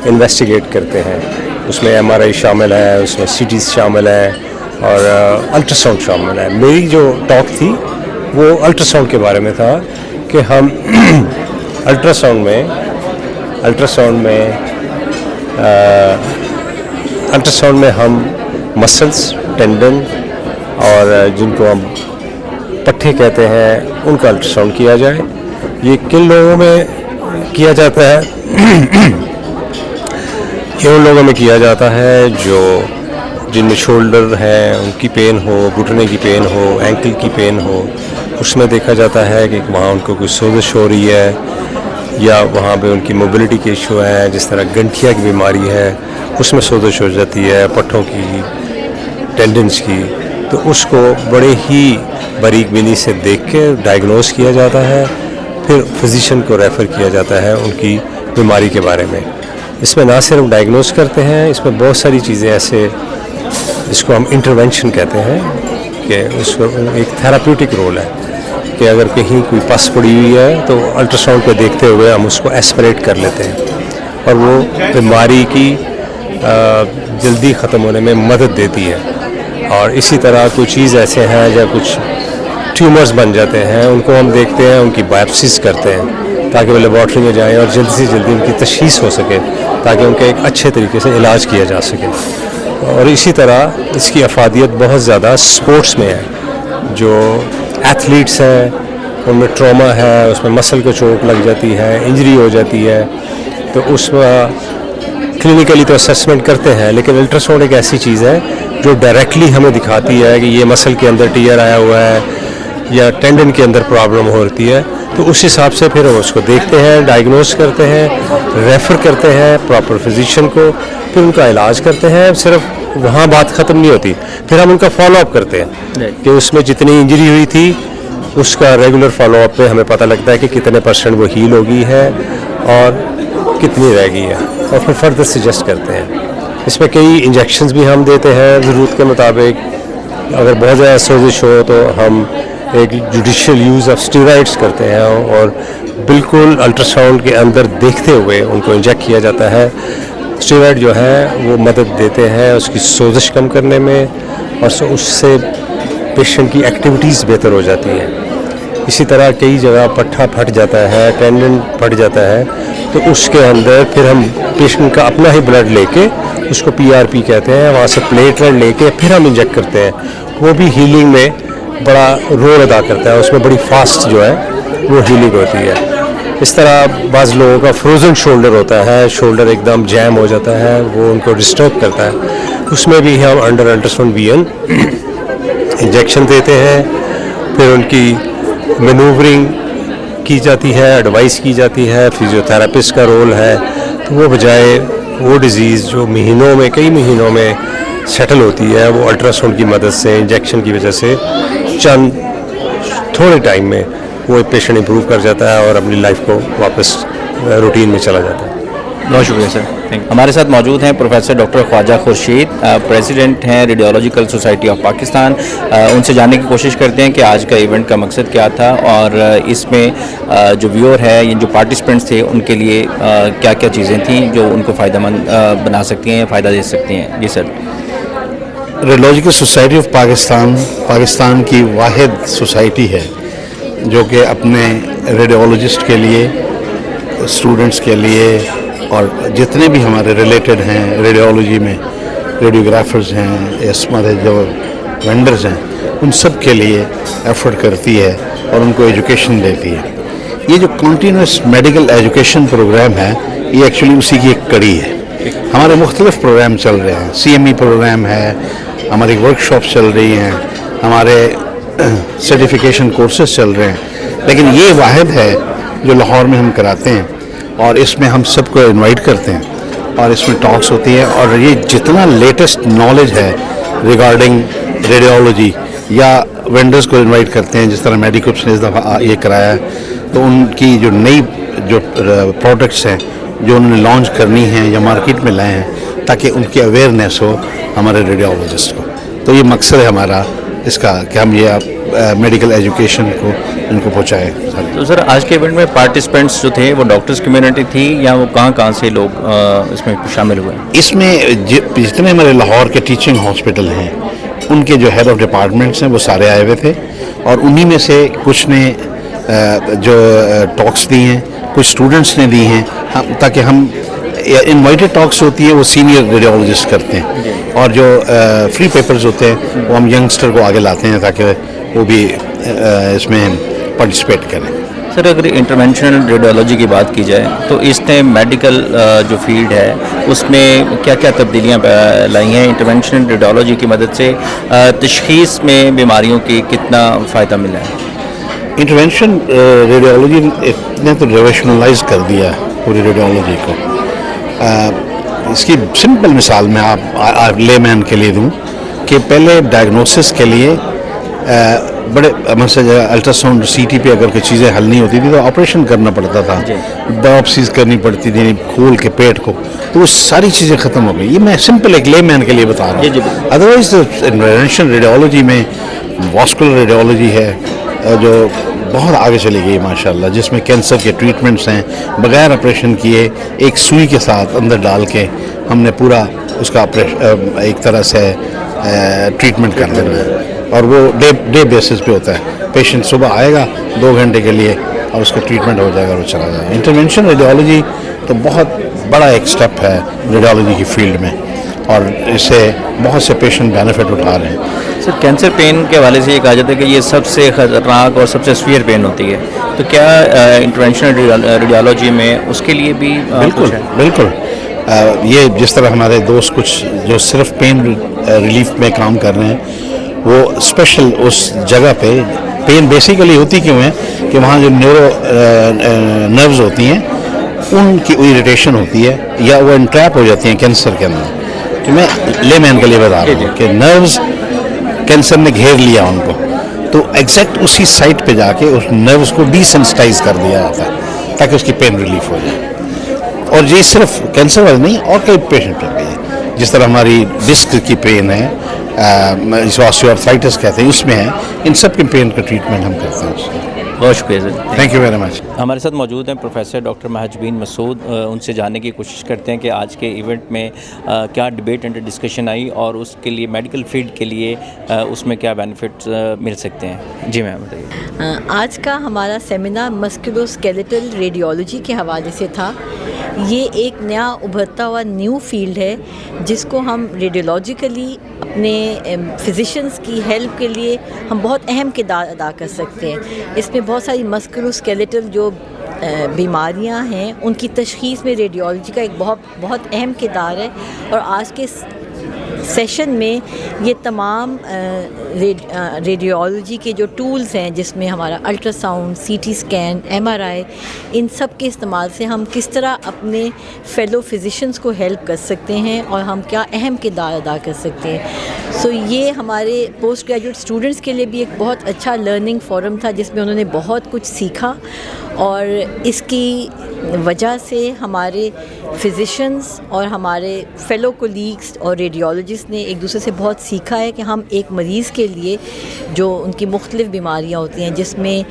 انویسٹیگیٹ کرتے ہیں. اس میں MRI شامل ہے, اس میں CTs شامل ہے اور الٹرا ساؤنڈ شامل ہے. میری جو ٹاک تھی وہ الٹرا ساؤنڈ کے بارے میں تھا کہ ہم الٹرا ساؤنڈ میں ہم مسلس, ٹینڈن اور جن کو ہم پٹھے کہتے ہیں ان کا الٹرا ساؤنڈ کیا جائے. یہ کن لوگوں میں کیا جاتا ہے؟ یہ ان لوگوں میں کیا جاتا ہے جن میں شولڈر ہے ان کی پین ہو, گھٹنے کی پین ہو, اینکل کی پین ہو. اس میں دیکھا جاتا ہے کہ وہاں ان کو کوئی سوزش ہو رہی ہے یا وہاں پہ ان کی موبلٹی کے ایشو ہیں, جس طرح گنٹھیا کی بیماری ہے اس میں سوزش ہو جاتی ہے, پٹھوں کی, ٹینڈنس کی. تو اس کو بڑے ہی باریک بینی سے دیکھ کے ڈائگنوز کیا جاتا ہے, پھر فزیشین کو ریفر کیا جاتا ہے ان کی بیماری کے بارے میں. اس میں نہ صرف ڈائگنوز کرتے ہیں, اس میں بہت ساری چیزیں ایسے جس کو ہم انٹرونشن کہتے ہیں کہ اس کو ایک تھراپیوٹک رول ہے کہ اگر کہیں کوئی پس پڑی ہوئی ہے تو الٹرا ساؤنڈ کو دیکھتے ہوئے ہم اس کو ایسپریٹ کر لیتے ہیں اور وہ بیماری کی جلدی ختم ہونے میں مدد دیتی ہے. اور اسی طرح کوئی چیز ایسے ہیں یا کچھ ٹیومرز بن جاتے ہیں ان کو ہم دیکھتے ہیں, ان کی بایوپسیز کرتے ہیں تاکہ وہ لیبارٹری میں جائیں اور جلدی سے جلدی ان کی تشخیص ہو سکے تاکہ ان کا ایک اچھے طریقے سے علاج کیا جا سکے. اور اسی طرح اس کی افادیت بہت زیادہ سپورٹس میں ہے. جو ایتھلیٹس ہیں ان میں ٹراما ہے, اس میں مسل کو چوٹ لگ جاتی ہے, انجری ہو جاتی ہے, تو اس میں کلینکلی تو اسیسمنٹ کرتے ہیں, لیکن الٹرا ساؤنڈ ایک ایسی چیز ہے جو ڈائریکٹلی ہمیں دکھاتی ہے کہ یہ مسل کے اندر ٹیئر آیا ہوا ہے یا ٹینڈن کے اندر پرابلم ہوتی ہے. تو اس حساب سے پھر ہم اس کو دیکھتے ہیں, ڈائگنوز کرتے ہیں, ریفر کرتے ہیں پراپر فزیشین کو, پھر ان کا علاج کرتے ہیں. صرف وہاں بات ختم نہیں ہوتی, پھر ہم ان کا فالو اپ کرتے ہیں کہ اس میں جتنی انجری ہوئی تھی اس کا ریگولر فالو اپ پہ ہمیں پتہ لگتا ہے کہ کتنے % وہ ہیل ہو گئی ہے اور کتنی رہ گئی ہے, اور پھر فردر سجیسٹ کرتے ہیں. اس میں کئی انجیکشنز بھی ہم دیتے ہیں ضرورت کے مطابق. اگر بہت زیادہ سوزش ہو تو ہم ایک جوڈیشیل یوز آف اسٹیرائڈس کرتے ہیں اور بالکل الٹرا ساؤنڈ کے اندر دیکھتے ہوئے ان کو انجیکٹ کیا جاتا ہے. اسٹیرائڈ جو ہے وہ مدد دیتے ہیں اس کی سوزش کم کرنے میں, اور اس سے پیشنٹ کی ایکٹیویٹیز بہتر ہو جاتی ہیں. اسی طرح کئی جگہ پٹھا پھٹ جاتا ہے, ٹینڈن پھٹ جاتا ہے, تو اس کے اندر پھر ہم پیشنٹ کا اپنا ہی بلڈ لے کے اس کو PRP کہتے ہیں, وہاں سے پلیٹلیٹ لے کے پھر ہم انجیکٹ کرتے ہیں. وہ بھی ہیلنگ میں بڑا رول ادا کرتا ہے, اس میں بڑی فاسٹ جو ہے وہ ہیلنگ ہوتی ہے. اس طرح بعض لوگوں کا فروزن شولڈر ہوتا ہے, شولڈر ایک دم جیم ہو جاتا ہے, وہ ان کو ڈسٹرب کرتا ہے. اس میں بھی ہم انڈر الٹراساؤنڈ VN انجیکشن دیتے ہیں, پھر ان کی مینوورنگ کی جاتی ہے, ایڈوائس کی جاتی ہے, فزیوتھراپسٹ کا رول ہے. تو وہ بجائے وہ ڈیزیز جو مہینوں میں کئی مہینوں میں سیٹل ہوتی ہے, وہ الٹراساؤنڈ کی مدد سے انجیکشن کی وجہ سے چند تھوڑے ٹائم میں وہ پیشنٹ امپروو کر جاتا ہے اور اپنی لائف کو واپس روٹین میں چلا جاتا ہے. بہت شکریہ سر، تھینک یو. ہمارے ساتھ موجود ہیں پروفیسر ڈاکٹر خواجہ خورشید، پریزیڈنٹ ہیں ریڈیولوجیکل سوسائٹی آف پاکستان. ان سے جاننے کی کوشش کرتے ہیں کہ آج کا ایونٹ کا مقصد کیا تھا اور اس میں جو ویور ہے یا جو پارٹیسپینٹس تھے ان کے لیے کیا کیا چیزیں تھیں جو ان کو فائدہ مند بنا سکتی ہیں، فائدہ دے سکتی ہیں. جی سر. ریڈیولوجیکل سوسائٹی آف پاکستان کی واحد سوسائٹی ہے جو کہ اپنے ریڈیولوجسٹ کے لیے، اسٹوڈنٹس کے لیے اور جتنے بھی ہمارے ریلیٹڈ ہیں ریڈیولوجی میں، ریڈیوگرافرز ہیں، اس ہمارے جو وینڈرز ہیں، ان سب کے لیے ایفرٹ کرتی ہے اور ان کو ایجوکیشن دیتی ہے. یہ جو کنٹینیوس میڈیکل ایجوکیشن پروگرام ہے یہ ایکچولی اسی کی ایک کڑی ہے. ہمارے مختلف پروگرام چل رہے ہیں، CME پروگرام ہے، ہماری ورک شاپ چل رہی ہیں، ہمارے سرٹیفیکیشن کورسز چل رہے ہیں، لیکن یہ واحد ہے جو لاہور میں ہم کراتے ہیں اور اس میں ہم سب کو انوائٹ کرتے ہیں اور اس میں ٹاکس ہوتی ہے. اور یہ جتنا لیٹسٹ نالج ہے ریگارڈنگ ریڈیولوجی، یا وینڈرز کو انوائٹ کرتے ہیں، جس طرح میڈیکوپس نے اس دفعہ یہ کرایا ہے، تو ان کی جو نئی جو پروڈکٹس ہیں جو انہوں نے لانچ کرنی ہیں یا مارکیٹ میں لائے ہیں تاکہ ان کی اویئرنیس ہو ہمارے ریڈیولوجسٹ کو. تو یہ مقصد ہے ہمارا اس کا کہ ہم یہ میڈیکل ایجوکیشن کو ان کو پہنچائیں. تو سر آج کے ایونٹ میں پارٹیسپینٹس جو تھے وہ ڈاکٹرز کمیونٹی تھی یا وہ کہاں سے لوگ اس میں شامل ہوئے؟ اس میں جتنے ہمارے لاہور کے ٹیچنگ ہاسپٹل ہیں ان کے جو ہیڈ آف ڈپارٹمنٹس ہیں وہ سارے آئے ہوئے تھے اور انہی میں سے کچھ نے جو ٹاکس دی ہیں، کچھ اسٹوڈنٹس نے دی ہیں، تاکہ ہم انوائٹڈ ٹاکس ہوتی ہے وہ سینئر ریڈیولوجسٹ کرتے ہیں اور جو فری پیپرز ہوتے ہیں وہ ہم ینگسٹر کو آگے لاتے ہیں تاکہ وہ بھی اس میں پارٹیسپیٹ کریں. سر اگر انٹرونشنل ریڈیولوجی کی بات کی جائے تو اس نے میڈیکل جو فیلڈ ہے اس میں کیا کیا تبدیلیاں لائی ہیں؟ انٹرونشنل ریڈیولوجی کی مدد سے تشخیص میں بیماریوں کی کتنا فائدہ ملا ہے؟ انٹرونشن ریڈیولوجی نے تو ریویشنلائز کر دیا پوری ریڈیولوجی کو. اس کی سمپل مثال میں آپ لے مین کے لیے دوں کہ پہلے ڈائگنوسس کے لیے بڑے مثلا الٹرا ساؤنڈ CT پہ اگر کوئی چیزیں حل نہیں ہوتی تھی تو آپریشن کرنا پڑتا تھا، بایوپسیز کرنی پڑتی تھی کھول کے پیٹ کو، تو وہ ساری چیزیں ختم ہو گئی. یہ میں سمپل ایک لے مین کے لیے بتا رہا ہوں. ادروائز انٹرونشنل ریڈیولوجی میں واسکولر ریڈیولوجی ہے جو بہت آگے چلی گئی ماشاءاللہ، جس میں کینسر کے ٹریٹمنٹس ہیں بغیر آپریشن کیے، ایک سوئی کے ساتھ اندر ڈال کے ہم نے پورا اس کا ایک طرح سے ٹریٹمنٹ کر دینا ہے اور وہ ڈے بیسس پہ ہوتا ہے. پیشنٹ صبح آئے گا 2 گھنٹے کے لیے اور اس کا ٹریٹمنٹ ہو جائے گا اور وہ چلا جائے گا. انٹرونشن ریڈیولوجی تو بہت بڑا ایک سٹیپ ہے ریڈیولوجی کی فیلڈ میں اور اس سے بہت سے پیشنٹ بینیفٹ اٹھا رہے ہیں. سر کینسر پین کے حوالے سے یہ کہا جاتا ہے کہ یہ سب سے خطرناک اور سب سے سیویئر پین ہوتی ہے، تو کیا انٹرونشنل ریڈیولوجی میں اس کے لیے بھی بالکل یہ جس طرح ہمارے دوست کچھ جو صرف پین ریلیف میں کام کر رہے ہیں وہ اسپیشل اس جگہ پہ پین بیسیکلی ہوتی کیوں ہے کہ وہاں جو نروز ہوتی ہیں ان کی اریٹیشن ہوتی ہے یا وہ انٹریپ ہو جاتی ہیں کینسر کے اندر. تو میں لے مین کے لیے بتا رہا ہوں کہ نروز کینسر نے گھیر لیا ان کو، تو ایگزیکٹ اسی سائٹ پہ جا کے اس نروز کو ڈی سینسٹائز کر دیا جاتا ہے تاکہ اس کی پین ریلیف ہو جائے. اور یہ صرف کینسر والے نہیں اور کئی پیشنٹ ہوتے ہیں، جس طرح ہماری ڈسک کی پین ہے، آرتھرائٹس کہتے ہیں، اس میں ہے، ان سب کے پین کا ٹریٹمنٹ ہم کرتے ہیں. بہت شکریہ سر، تھینک یو ویری مچ. ہمارے ساتھ موجود ہیں پروفیسر ڈاکٹر محج بین مسعود. ان سے جاننے کی کوشش کرتے ہیں کہ آج کے ایونٹ میں کیا ڈبیٹ اینڈ ڈسکشن آئی اور اس کے لیے میڈیکل فیلڈ کے لیے اس میں کیا بینیفٹس مل سکتے ہیں. جی میم بتائیے. آج کا ہمارا سیمینار مسکولوسکیلیٹل ریڈیولوجی کے حوالے سے تھا. یہ ایک نیا ابھرتا ہوا نیو فیلڈ ہے جس کو ہم ریڈیولوجیکلی اپنے فزیشنز کی ہیلپ کے لیے ہم بہت اہم کردار ادا کر سکتے ہیں. اس میں بہت ساری مسکولوسکیلیٹل جو بیماریاں ہیں ان کی تشخیص میں ریڈیولوجی کا ایک بہت اہم کردار ہے. اور آج کے سیشن میں یہ تمام ریڈیولوجی کے جو ٹولز ہیں جس میں ہمارا ultra sound, CT scan, MRI، ان سب کے استعمال سے ہم کس طرح اپنے فیلو فزیشنز کو ہیلپ کر سکتے ہیں اور ہم کیا اہم کردار ادا کر سکتے ہیں. سو یہ ہمارے پوسٹ گریجویٹ اسٹوڈنٹس کے لیے بھی ایک بہت اچھا لرننگ فورم تھا جس میں انہوں نے بہت کچھ سیکھا اور اس کی وجہ سے ہمارے فزیشنز اور ہمارے فیلو کولیگس اور ریڈیولوجسٹ نے ایک دوسرے سے بہت سیکھا ہے کہ ہم ایک مریض کے لیے جو ان کی مختلف بیماریاں ہوتی ہیں جس میں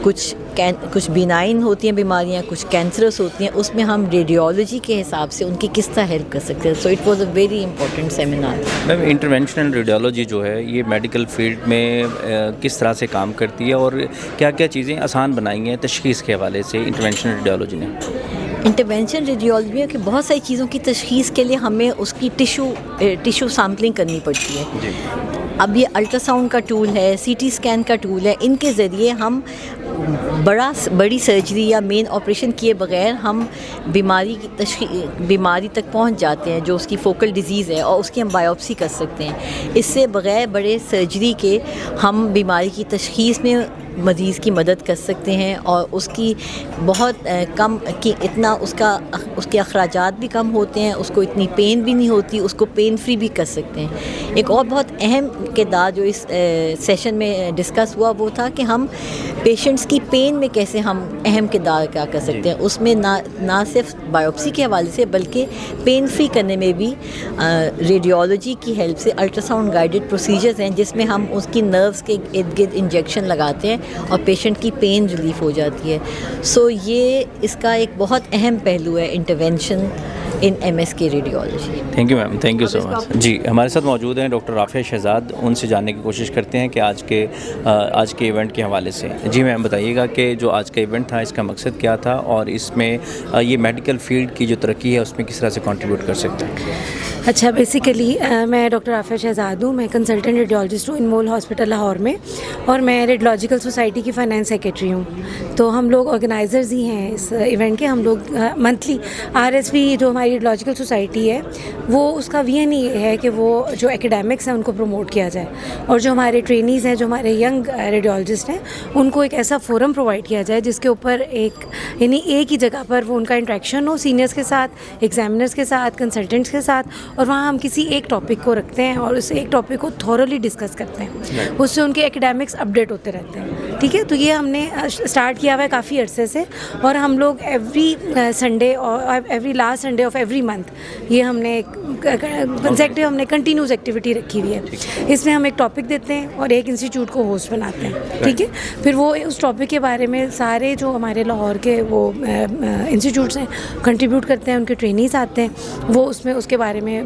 کچھ بینائن ہوتی ہیں بیماریاں, کچھ کینسرس ہوتی ہیں, اس میں ہم ریڈیولوجی کے حساب سے ان کی کس طرح ہیلپ کر سکتے ہیں. So it was a very important seminar. Ma'am interventional radiology جو ہے یہ میڈیکل فیلڈ میں کس طرح سے کام کرتی ہے اور کیا کیا چیزیں آسان بنائی ہیں تشخیص کے حوالے سے انٹرونشنل ریڈیولوجی نے؟ انٹرونشن ریڈیولوجی میں کہ بہت ساری چیزوں کی تشخیص کے لیے ہمیں اس کی ٹیشو سیمپلنگ کرنی پڑتی ہے. اب یہ الٹرا ساؤنڈ کا ٹول ہے, سی ٹی اسکین کا ٹول ہے, ان کے ذریعے ہم بڑی سرجری یا مین آپریشن کیے بغیر ہم بیماری تک پہنچ جاتے ہیں جو اس کی فوکل ڈیزیز ہے, اور اس کی ہم بایوپسی کر سکتے ہیں. اس سے بغیر بڑے سرجری کے ہم بیماری کی تشخیص میں مریض کی مدد کر سکتے ہیں, اور اس کی بہت کم اس کے اخراجات بھی کم ہوتے ہیں, اس کو اتنی پین بھی نہیں ہوتی, اس کو پین فری بھی کر سکتے ہیں. ایک اور بہت اہم کردار جو اس سیشن میں ڈسکس ہوا وہ تھا کہ ہم پیشنٹس کی پین میں کیسے ہم اہم کردار کیا کر سکتے ہیں. اس میں نہ صرف بایوپسی کے حوالے سے بلکہ پین فری کرنے میں بھی ریڈیولوجی کی ہیلپ سے الٹرا ساؤنڈ گائیڈڈ پروسیجرز ہیں جس میں ہم اس کی نروز کے ارد گرد انجیکشن لگاتے ہیں اور پیشنٹ کی پین ریلیف ہو جاتی ہے. سو یہ اس کا ایک بہت اہم پہلو ہے انٹرونشن ان ایم ایس کے radiology. Thank you ma'am, thank you so much. جی ہمارے ساتھ موجود ہیں ڈاکٹر رافع شہزاد, ان سے جاننے کی کوشش کرتے ہیں کہ آج کے ایونٹ کے حوالے سے. جی میم بتائیے گا کہ جو آج کا ایونٹ تھا اس کا مقصد کیا تھا اور اس میں یہ میڈیکل فیلڈ کی جو ترقی ہے اس میں کس طرح سے کنٹریبیوٹ کر سکتے ہیں؟ اچھا, بیسیکلی میں ڈاکٹر رافع شہزاد ہوں, میں کنسلٹنٹ ریڈیولوجسٹ ہوں انمول ہاسپٹل لاہور میں, اور میں ریڈیولوجیکل سوسائٹی کی فائنانس سیکریٹری ہوں. تو ہم لوگ آرگنائزرز ہی ہیں اس ایونٹ کے. ہم لوگ منتھلی RSP جو ہماری ریڈیولوجیکل سوسائٹی ہے وہ اس کا وی این یہ ہے کہ وہ جو اکیڈیمکس ہیں ان کو پروموٹ کیا جائے, اور جو ہمارے ٹرینیز ہیں, جو ہمارے ینگ ریڈیولوجسٹ ہیں, ان کو ایک ایسا فورم پرووائڈ کیا جائے جس کے اوپر یعنی ایک ہی جگہ پر وہ ان کا انٹریکشن ہو سینئرس کے ساتھ, ایگزامنرس کے ساتھ, کنسلٹنٹس کے ساتھ, اور وہاں ہم کسی ایک ٹاپک کو رکھتے ہیں اور اس ایک ٹاپک کو تھورلی ڈسکس کرتے ہیں. اس سے ان کے اکیڈیمکس اپڈیٹ ہوتے رہتے ہیں. ٹھیک ہے, تو یہ ہم نے اسٹارٹ کیا ہوا ہے کافی عرصے سے, اور ہم لوگ ایوری سنڈے اور every last Sunday off every month یہ ہم نے کنسیکٹیو ہم نے کنٹینیوس ایکٹیویٹی رکھی ہوئی ہے. اس میں ہم ایک ٹاپک دیتے ہیں اور ایک انسٹیٹیوٹ کو ہوسٹ بناتے ہیں. ٹھیک ہے, پھر وہ اس ٹاپک کے بارے میں سارے جو ہمارے لاہور کے وہ انسٹیٹیوٹس ہیں کنٹریبیوٹ کرتے ہیں, ان کے ٹرینیز آتے ہیں, وہ اس میں اس کے بارے میں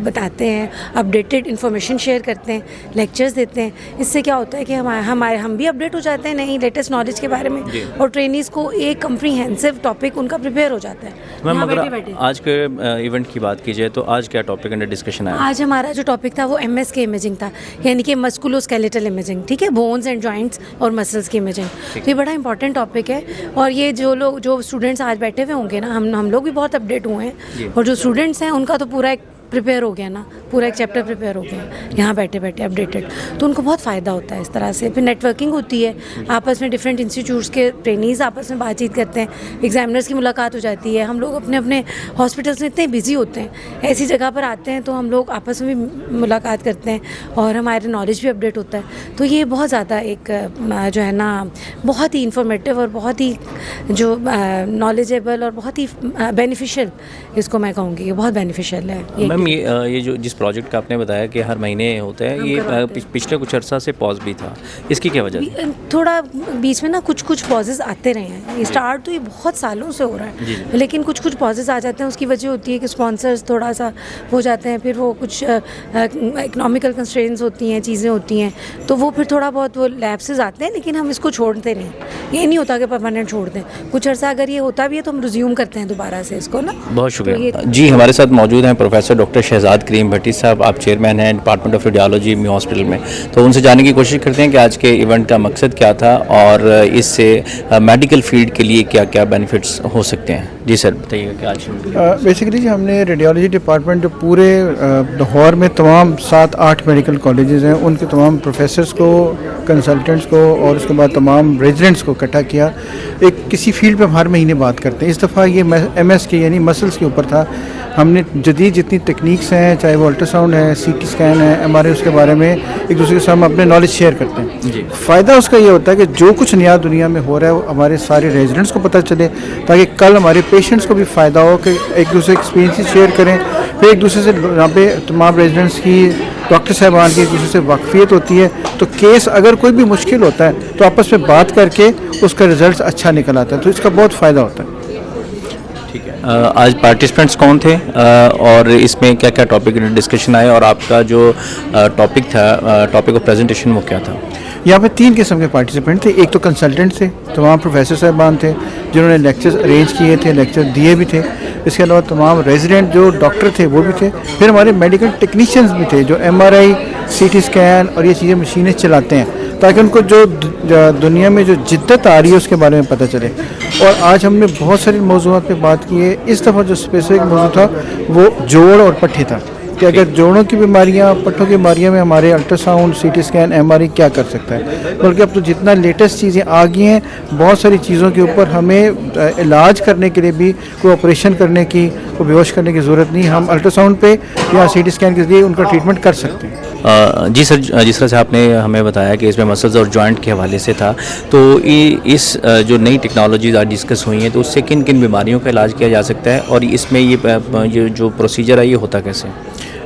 بتاتے ہیں, اپڈیٹڈ انفارمیشن شیئر کرتے ہیں, لیکچرز دیتے ہیں. اس سے کیا ہوتا ہے کہ ہم بھی اپڈیٹ ہو جاتے ہیں نئی لیٹسٹ نالج کے بارے میں, اور ٹرینیز کو ایک کمپریہنسو ٹاپک ان کا پریپیئر ہو جاتا ہے. میم اگر آج کے ایونٹ کی بات کی جائے تو آج کیا ٹاپک انڈر ڈسکشن ہے؟ آج ہمارا جو ٹاپک تھا وہ MS کے امیجنگ تھا, یعنی کہ مسکولوسکیلیٹل امیجنگ. ٹھیک ہے, بونز اینڈ جوائنٹس اور مسلس کی امیجنگ. تو یہ بڑا امپورٹنٹ ٹاپک ہے, اور یہ جو اسٹوڈنٹس آج بیٹھے ہوئے ہوں گے نا, ہم لوگ بھی بہت اپڈیٹ ہوئے ہیں, اور جو اسٹوڈنٹس ہیں ان کا تو پورا ایک پریپیئر ہو گیا نا, پورا ایک چیپٹر پریپیئر ہو گیا یہاں بیٹھے بیٹھے اپڈیٹڈ. تو ان کو بہت فائدہ ہوتا ہے اس طرح سے. پھر نیٹ ورکنگ ہوتی ہے, آپس میں ڈفرینٹ انسٹیٹیوٹس کے ٹرینیز آپس میں بات چیت کرتے ہیں, ایگزامنرس کی ملاقات ہو جاتی ہے. ہم لوگ اپنے اپنے ہاسپٹلس میں اتنے بزی ہوتے ہیں, ایسی جگہ پر آتے ہیں تو ہم لوگ آپس میں بھی ملاقات کرتے ہیں اور ہمارے نالج بھی اپڈیٹ ہوتا ہے. تو یہ بہت زیادہ ایک جو ہے نا بہت ہی انفارمیٹیو اور بہت ہی جو نالجیبل اور بہت ہی بینیفیشیل, اس کو میں کہوں گی یہ بہت بینیفیشیل ہے. میم یہ جو جس پروجیکٹ کا آپ نے بتایا کہ ہر مہینے ہوتا ہے, یہ پچھلے کچھ عرصہ سے پاز بھی تھا, اس کی کیا وجہ ہے؟ تھوڑا بیچ میں نا کچھ پازز آتے رہے ہیں. اسٹارٹ تو یہ بہت سالوں سے ہو رہا ہے, لیکن کچھ پازز آ جاتے ہیں. اس کی وجہ ہوتی ہے کہ اسپانسرز تھوڑا سا ہو جاتے ہیں, پھر وہ کچھ اکنامیکل کنسٹرینز ہوتی ہیں, چیزیں ہوتی ہیں, تو وہ پھر تھوڑا بہت وہ لیپسز آتے ہیں. لیکن ہم اس کو چھوڑتے نہیں, یہ نہیں ہوتا کہ پرماننٹ چھوڑ دیں. کچھ عرصہ اگر یہ ہوتا بھی ہے تو ہم ریزیوم کرتے ہیں دوبارہ سے اس کو نا. بہت شکریہ. جی ہمارے ساتھ موجود ہیں پروفیسر ڈاکٹر شہزاد کریم بھٹی صاحب, آپ چیئرمین ہیں department of radiology mu hospital میں. تو ان سے جاننے کی کوشش کرتے ہیں کہ آج کے ایونٹ کا مقصد کیا تھا اور اس سے میڈیکل فیلڈ کے لیے کیا کیا بینیفٹس ہو سکتے ہیں. جی سر بتائیے کہ آج بیسیکلی ہم نے ریڈیولوجی ڈپارٹمنٹ جو پورے لاہور میں تمام 7-8 میڈیکل کالجز ہیں ان کے تمام پروفیسرز کو, کنسلٹنٹس کو اور اس کے بعد تمام ریزیڈنٹس کو اکٹھا کیا. ایک کسی فیلڈ پہ ہم ہر مہینے بات کرتے ہیں. اس دفعہ یہ MS کے یعنی مسلس کے اوپر تھا. ہم نے جدید جتنی ٹیکنیکس ہیں, چاہے وہ الٹرا ساؤنڈ ہے, سی ٹی اسکین ہے, ایم آر آئی, اس کے بارے میں ایک دوسرے کے ساتھ ہم اپنے نالج شیئر کرتے ہیں. فائدہ اس کا یہ ہوتا ہے کہ جو کچھ نیا دنیا میں ہو رہا ہے وہ ہمارے سارے ریزیڈنٹس کو پتہ چلے, تاکہ کل ہمارے پیشنٹس کو بھی فائدہ ہو کہ ایک دوسرے ایکسپیرینس شیئر کریں. پھر ایک دوسرے سے یہاں پہ تمام ریزیڈنٹس کی, ڈاکٹر صاحبان کی ایک دوسرے سے واقفیت ہوتی ہے, تو کیس اگر کوئی بھی مشکل ہوتا ہے تو آپس میں بات کر کے اس کا رزلٹ اچھا نکل آتا ہے, تو اس کا بہت فائدہ ہوتا ہے. ٹھیک ہے, آج پارٹیسپینٹس کون تھے اور اس میں کیا کیا ٹاپک ڈسکشن آئے, اور آپ کا جو ٹاپک تھا, ٹاپک آف پریزنٹیشن, وہ کیا تھا؟ یہاں پہ 3 قسم کے پارٹیسپینٹ تھے. ایک تو کنسلٹنٹ تھے, تمام پروفیسر صاحبان تھے جنہوں نے لیکچرز ارینج کیے تھے, لیکچر دیے بھی تھے. اس کے علاوہ تمام ریزیڈنٹ جو ڈاکٹر تھے وہ بھی تھے. پھر ہمارے میڈیکل ٹیکنیشینز بھی تھے جو ایم آر آئی, سی ٹی اسکین اور یہ چیزیں مشینیں چلاتے ہیں, تاکہ ان کو جو دنیا میں جو جدت آ رہی ہے اس کے بارے میں پتہ چلے. اور آج ہم نے بہت سارے موضوعات پہ بات کی ہے. اس دفعہ جو اسپیسیفک موضوع تھا وہ جوڑ اور پٹھے تھا, کہ اگر جوڑوں کی بیماریاں, پٹھوں کی بیماریاں میں ہمارے ultrasound, C T scan, M R I کیا کر سکتا ہے. بلکہ اب تو جتنا لیٹسٹ چیزیں آ گئی ہیں, بہت ساری چیزوں کے اوپر ہمیں علاج کرنے کے لیے بھی کوئی آپریشن کرنے کی, کوئی بے ہوش کرنے کی ضرورت نہیں. ہم الٹرا ساؤنڈ پہ یا سی ٹی اسکین کے ذریعے ان کا ٹریٹمنٹ کر سکتے ہیں. جی سر, جس طرح سے آپ نے ہمیں بتایا کہ اس میں مسلز اور جوائنٹ کے حوالے سے تھا, تو اس جو نئی ٹیکنالوجیز آج ڈسکس ہوئی ہیں تو اس سے کن کن بیماریوں کا علاج کیا جا سکتا ہے, اور اس میں یہ جو پروسیجر ہے یہ ہوتا کیسے؟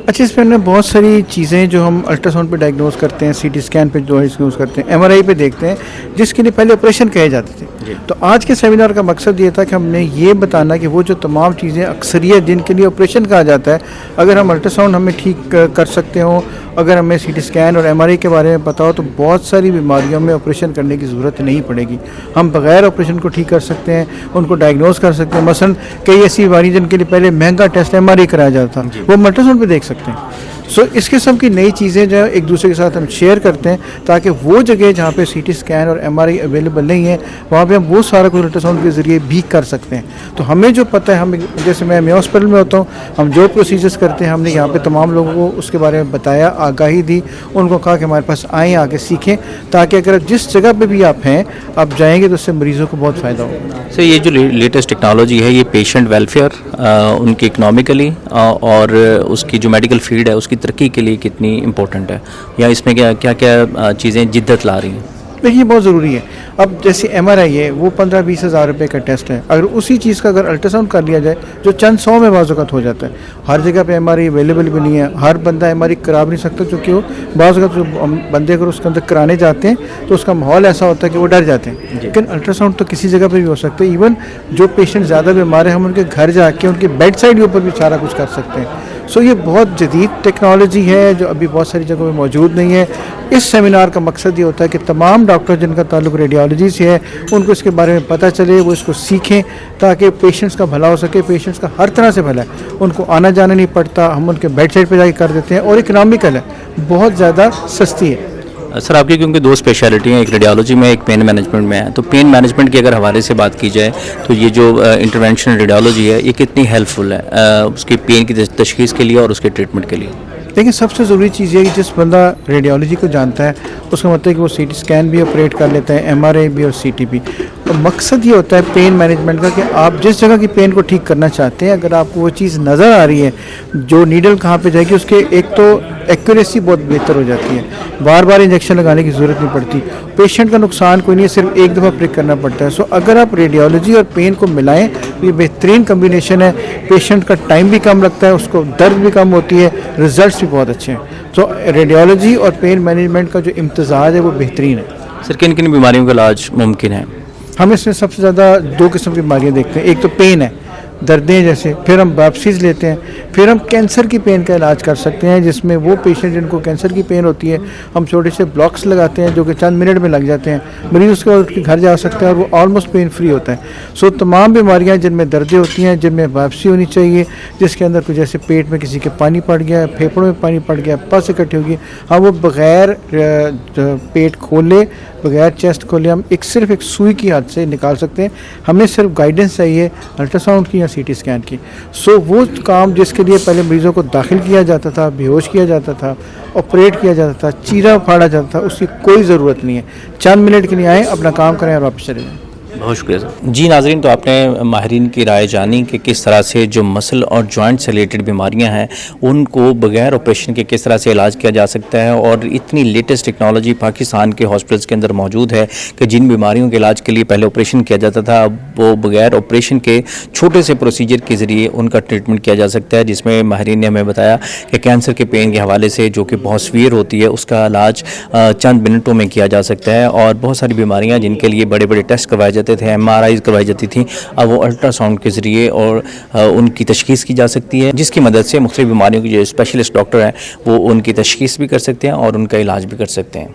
اچھا, اس میں بہت ساری چیزیں جو ہم الٹرا ساؤنڈ پہ ڈائگنوز کرتے ہیں, سی ٹی اسکین پہ جو یوز کرتے ہیں, ایم آر آئی پہ دیکھتے ہیں, جس کے لیے پہلے آپریشن کہے جاتے تھے. تو آج کے سیمینار کا مقصد یہ تھا کہ ہم نے یہ بتانا کہ وہ جو تمام چیزیں اکثریت جن کے لیے آپریشن کہا جاتا ہے, اگر ہم الٹرا ساؤنڈ ہمیں ٹھیک کر سکتے ہوں, اگر ہمیں سی ٹی اسکین اور ایم آر آئی کے بارے میں پتہ ہو, تو بہت ساری بیماریوں میں آپریشن کرنے کی ضرورت نہیں پڑے گی. ہم بغیر آپریشن کو ٹھیک کر سکتے ہیں, ان کو ڈائگنوز کر سکتے ہیں. مثلا کئی ایسی بیماری جن کے لیے پہلے مہنگا ٹیسٹ ایم آر آئی کرایا جاتا تھا, وہ ہم الٹرا ساؤنڈ پہ دیکھ سکتے ہیں. اس قسم کی نئی چیزیں جو ہے ایک دوسرے کے ساتھ ہم شیئر کرتے ہیں, تاکہ وہ جگہ جہاں پہ سی ٹی اسکین اور ایم آر آئی اویلیبل نہیں ہے, وہاں پہ ہم وہ سارا کچھ الٹرا ساؤنڈ کے ذریعے بھی کر سکتے ہیں. تو ہمیں جو پتہ ہے, ہم جیسے میں ہاسپٹل میں ہوتا ہوں, ہم جو پروسیجرز کرتے ہیں, ہم نے یہاں پہ تمام لوگوں کو اس کے بارے میں بتایا, آگاہی دی, ان کو کہا کہ ہمارے پاس آئیں, آ کے سیکھیں, تاکہ اگر جس جگہ پہ بھی آپ ہیں, آپ جائیں گے تو اس سے مریضوں کو بہت فائدہ ہوگا. سر, یہ جو لیٹسٹ ٹیکنالوجی ہے, یہ پیشنٹ ویلفیئر, ان کی اکنامکلی اور اس کی جو میڈیکل فیلڈ ہے اس کی ترقی کے لیے کتنی امپورٹنٹ ہے, یا اس میں کیا کیا چیزیں جدت لا رہی ہیں؟ دیکھیے, بہت ضروری ہے. اب جیسے ایم آر آئی ہے, وہ 15-20 ہزار روپے کا ٹیسٹ ہے. اگر اسی چیز کا اگر الٹرا ساؤنڈ کر لیا جائے, جو چند 100 میں بعض اوقات ہو جاتا ہے, ہر جگہ پہ ایم آر آئی اویلیبل بھی نہیں ہے, ہر بندہ ایم آر آئی کرا بھی نہیں سکتا, چونکہ وہ بعض اوقات جو بندے اگر اس کے اندر کرانے جاتے ہیں تو اس کا ماحول ایسا ہوتا ہے کہ وہ ڈر جاتے ہیں. لیکن الٹرا ساؤنڈ تو کسی جگہ پہ بھی ہو سکتا ہے. ایون جو پیشنٹ زیادہ بیمار ہیں, ہم ان کے گھر جا کے ان کے بیڈ سائڈ کے اوپر بھی سارا کچھ کر سکتے ہیں. یہ بہت جدید ٹیکنالوجی ہے جو ابھی بہت ساری جگہوں میں موجود نہیں ہے. اس سیمینار کا مقصد یہ ہوتا ہے کہ تمام ڈاکٹر جن کا تعلق ریڈیالوجی سے ہے, ان کو اس کے بارے میں پتہ چلے, وہ اس کو سیکھیں, تاکہ پیشنٹس کا بھلا ہو سکے. پیشنٹس کا ہر طرح سے بھلا ہے, ان کو آنا جانا نہیں پڑتا, ہم ان کے بیڈ سائڈ پہ جا کے کر دیتے ہیں, اور اکنامیکل ہے, بہت زیادہ سستی ہے. سر, آپ کی کیونکہ 2 اسپیشلٹی ہیں, ایک ریڈیالوجی میں, ایک پین مینجمنٹ میں ہے, تو پین مینجمنٹ کے اگر حوالے سے بات کی جائے تو یہ جو انٹرونشن ریڈیالوجی ہے, یہ کتنی ہیلپ فل ہے اس کی پین کی تشخیص کے لیے اور اس کے ٹریٹمنٹ کے لیے؟ دیکھیں, سب سے ضروری چیز یہ ہے کہ جس بندہ ریڈیالوجی کو جانتا ہے, اس کا مطلب ہے کہ وہ سی ٹی اسکین بھی آپریٹ کر لیتا ہے, ایم آر آئی بھی اور سی ٹی بھی. اور مقصد یہ ہوتا ہے پین مینجمنٹ کا کہ آپ جس جگہ کی پین کو ٹھیک کرنا چاہتے ہیں, اگر آپ کو وہ چیز نظر آ رہی ہے, جو نیڈل کہاں پہ جائے گی, اس کے ایک تو ایکوریسی بہت بہتر ہو جاتی ہے, بار بار انجیکشن لگانے کی ضرورت نہیں پڑتی, پیشنٹ کا نقصان کوئی نہیں ہے, صرف ایک دفعہ پرک کرنا پڑتا ہے. اگر آپ ریڈیالوجی اور پین کو ملائیں تو یہ بہترین کمبینیشن ہے. پیشنٹ کا ٹائم بھی کم لگتا ہے, اس کو درد بھی کم ہوتی ہے, ریزلٹس بھی بہت اچھے ہیں. ریڈیالوجی اور پین مینجمنٹ کا جو امتزاج ہے وہ بہترین ہے. سر, کن کن بیماریوں کا علاج ممکن ہے؟ ہم اس میں سب سے زیادہ 2 قسم کی بیماریاں دیکھتے ہیں. ایک تو پین ہے, دردیں جیسے, پھر ہم باپسیز لیتے ہیں, پھر ہم کینسر کی پین کا علاج کر سکتے ہیں, جس میں وہ پیشنٹ جن کو کینسر کی پین ہوتی ہے, ہم چھوٹے سے بلاکس لگاتے ہیں جو کہ چند منٹ میں لگ جاتے ہیں, مریض اس کے بعد اس کے گھر جا سکتا ہے اور وہ آلموسٹ پین فری ہوتا ہے. تمام بیماریاں جن میں دردیں ہوتی ہیں, جن میں باپسی ہونی چاہیے, جس کے اندر کوئی جیسے پیٹ میں کسی کے پانی پڑ گیا, پھیپھڑوں میں پانی پڑ گیا, پس اکٹھی ہوگی, ہم وہ بغیر پیٹ کھولے, بغیر چیسٹ کھولے, ہم صرف ایک سوئی کی حد سے نکال سکتے ہیں. ہمیں صرف گائیڈنس چاہیے الٹرا ساؤنڈ کی یا سی ٹی اسکین کی. وہ کام جس کے لیے پہلے مریضوں کو داخل کیا جاتا تھا, بے ہوش کیا جاتا تھا, آپریٹ کیا جاتا تھا, چیرا پھاڑا جاتا تھا, اس کی کوئی ضرورت نہیں ہے. چند منٹ کے لیے آئیں, اپنا کام کریں اور واپس چلے جائیں. بہت شکریہ سر. جی ناظرین، تو آپ نے ماہرین کی رائے جانی کہ کس طرح سے جو مسل اور جوائنٹ سے ریلیٹڈ بیماریاں ہیں ان کو بغیر آپریشن کے کس طرح سے علاج کیا جا سکتا ہے، اور اتنی لیٹسٹ ٹیکنالوجی پاکستان کے ہاسپٹلس کے اندر موجود ہے کہ جن بیماریوں کے علاج کے لیے پہلے آپریشن کیا جاتا تھا اب وہ بغیر آپریشن کے چھوٹے سے پروسیجر کے ذریعے ان کا ٹریٹمنٹ کیا جا سکتا ہے، جس میں ماہرین نے ہمیں بتایا کہ کینسر کے پین کے حوالے سے جو کہ بہت سویئر ہوتی ہے اس کا علاج چند منٹوں میں کیا جا سکتا ہے، اور بہت ساری بیماریاں جن کے لیے بڑے بڑے ٹیسٹ کروائے جاتے تھے، MRIs کروائی جاتی تھیں، اب وہ الٹرا ساؤنڈ کے ذریعے اور ان کی تشخیص کی جا سکتی ہے، جس کی مدد سے مختلف بیماریوں کے جو اسپیشلسٹ ڈاکٹر ہیں وہ ان کی تشخیص بھی کر سکتے ہیں اور ان کا علاج بھی کر سکتے ہیں.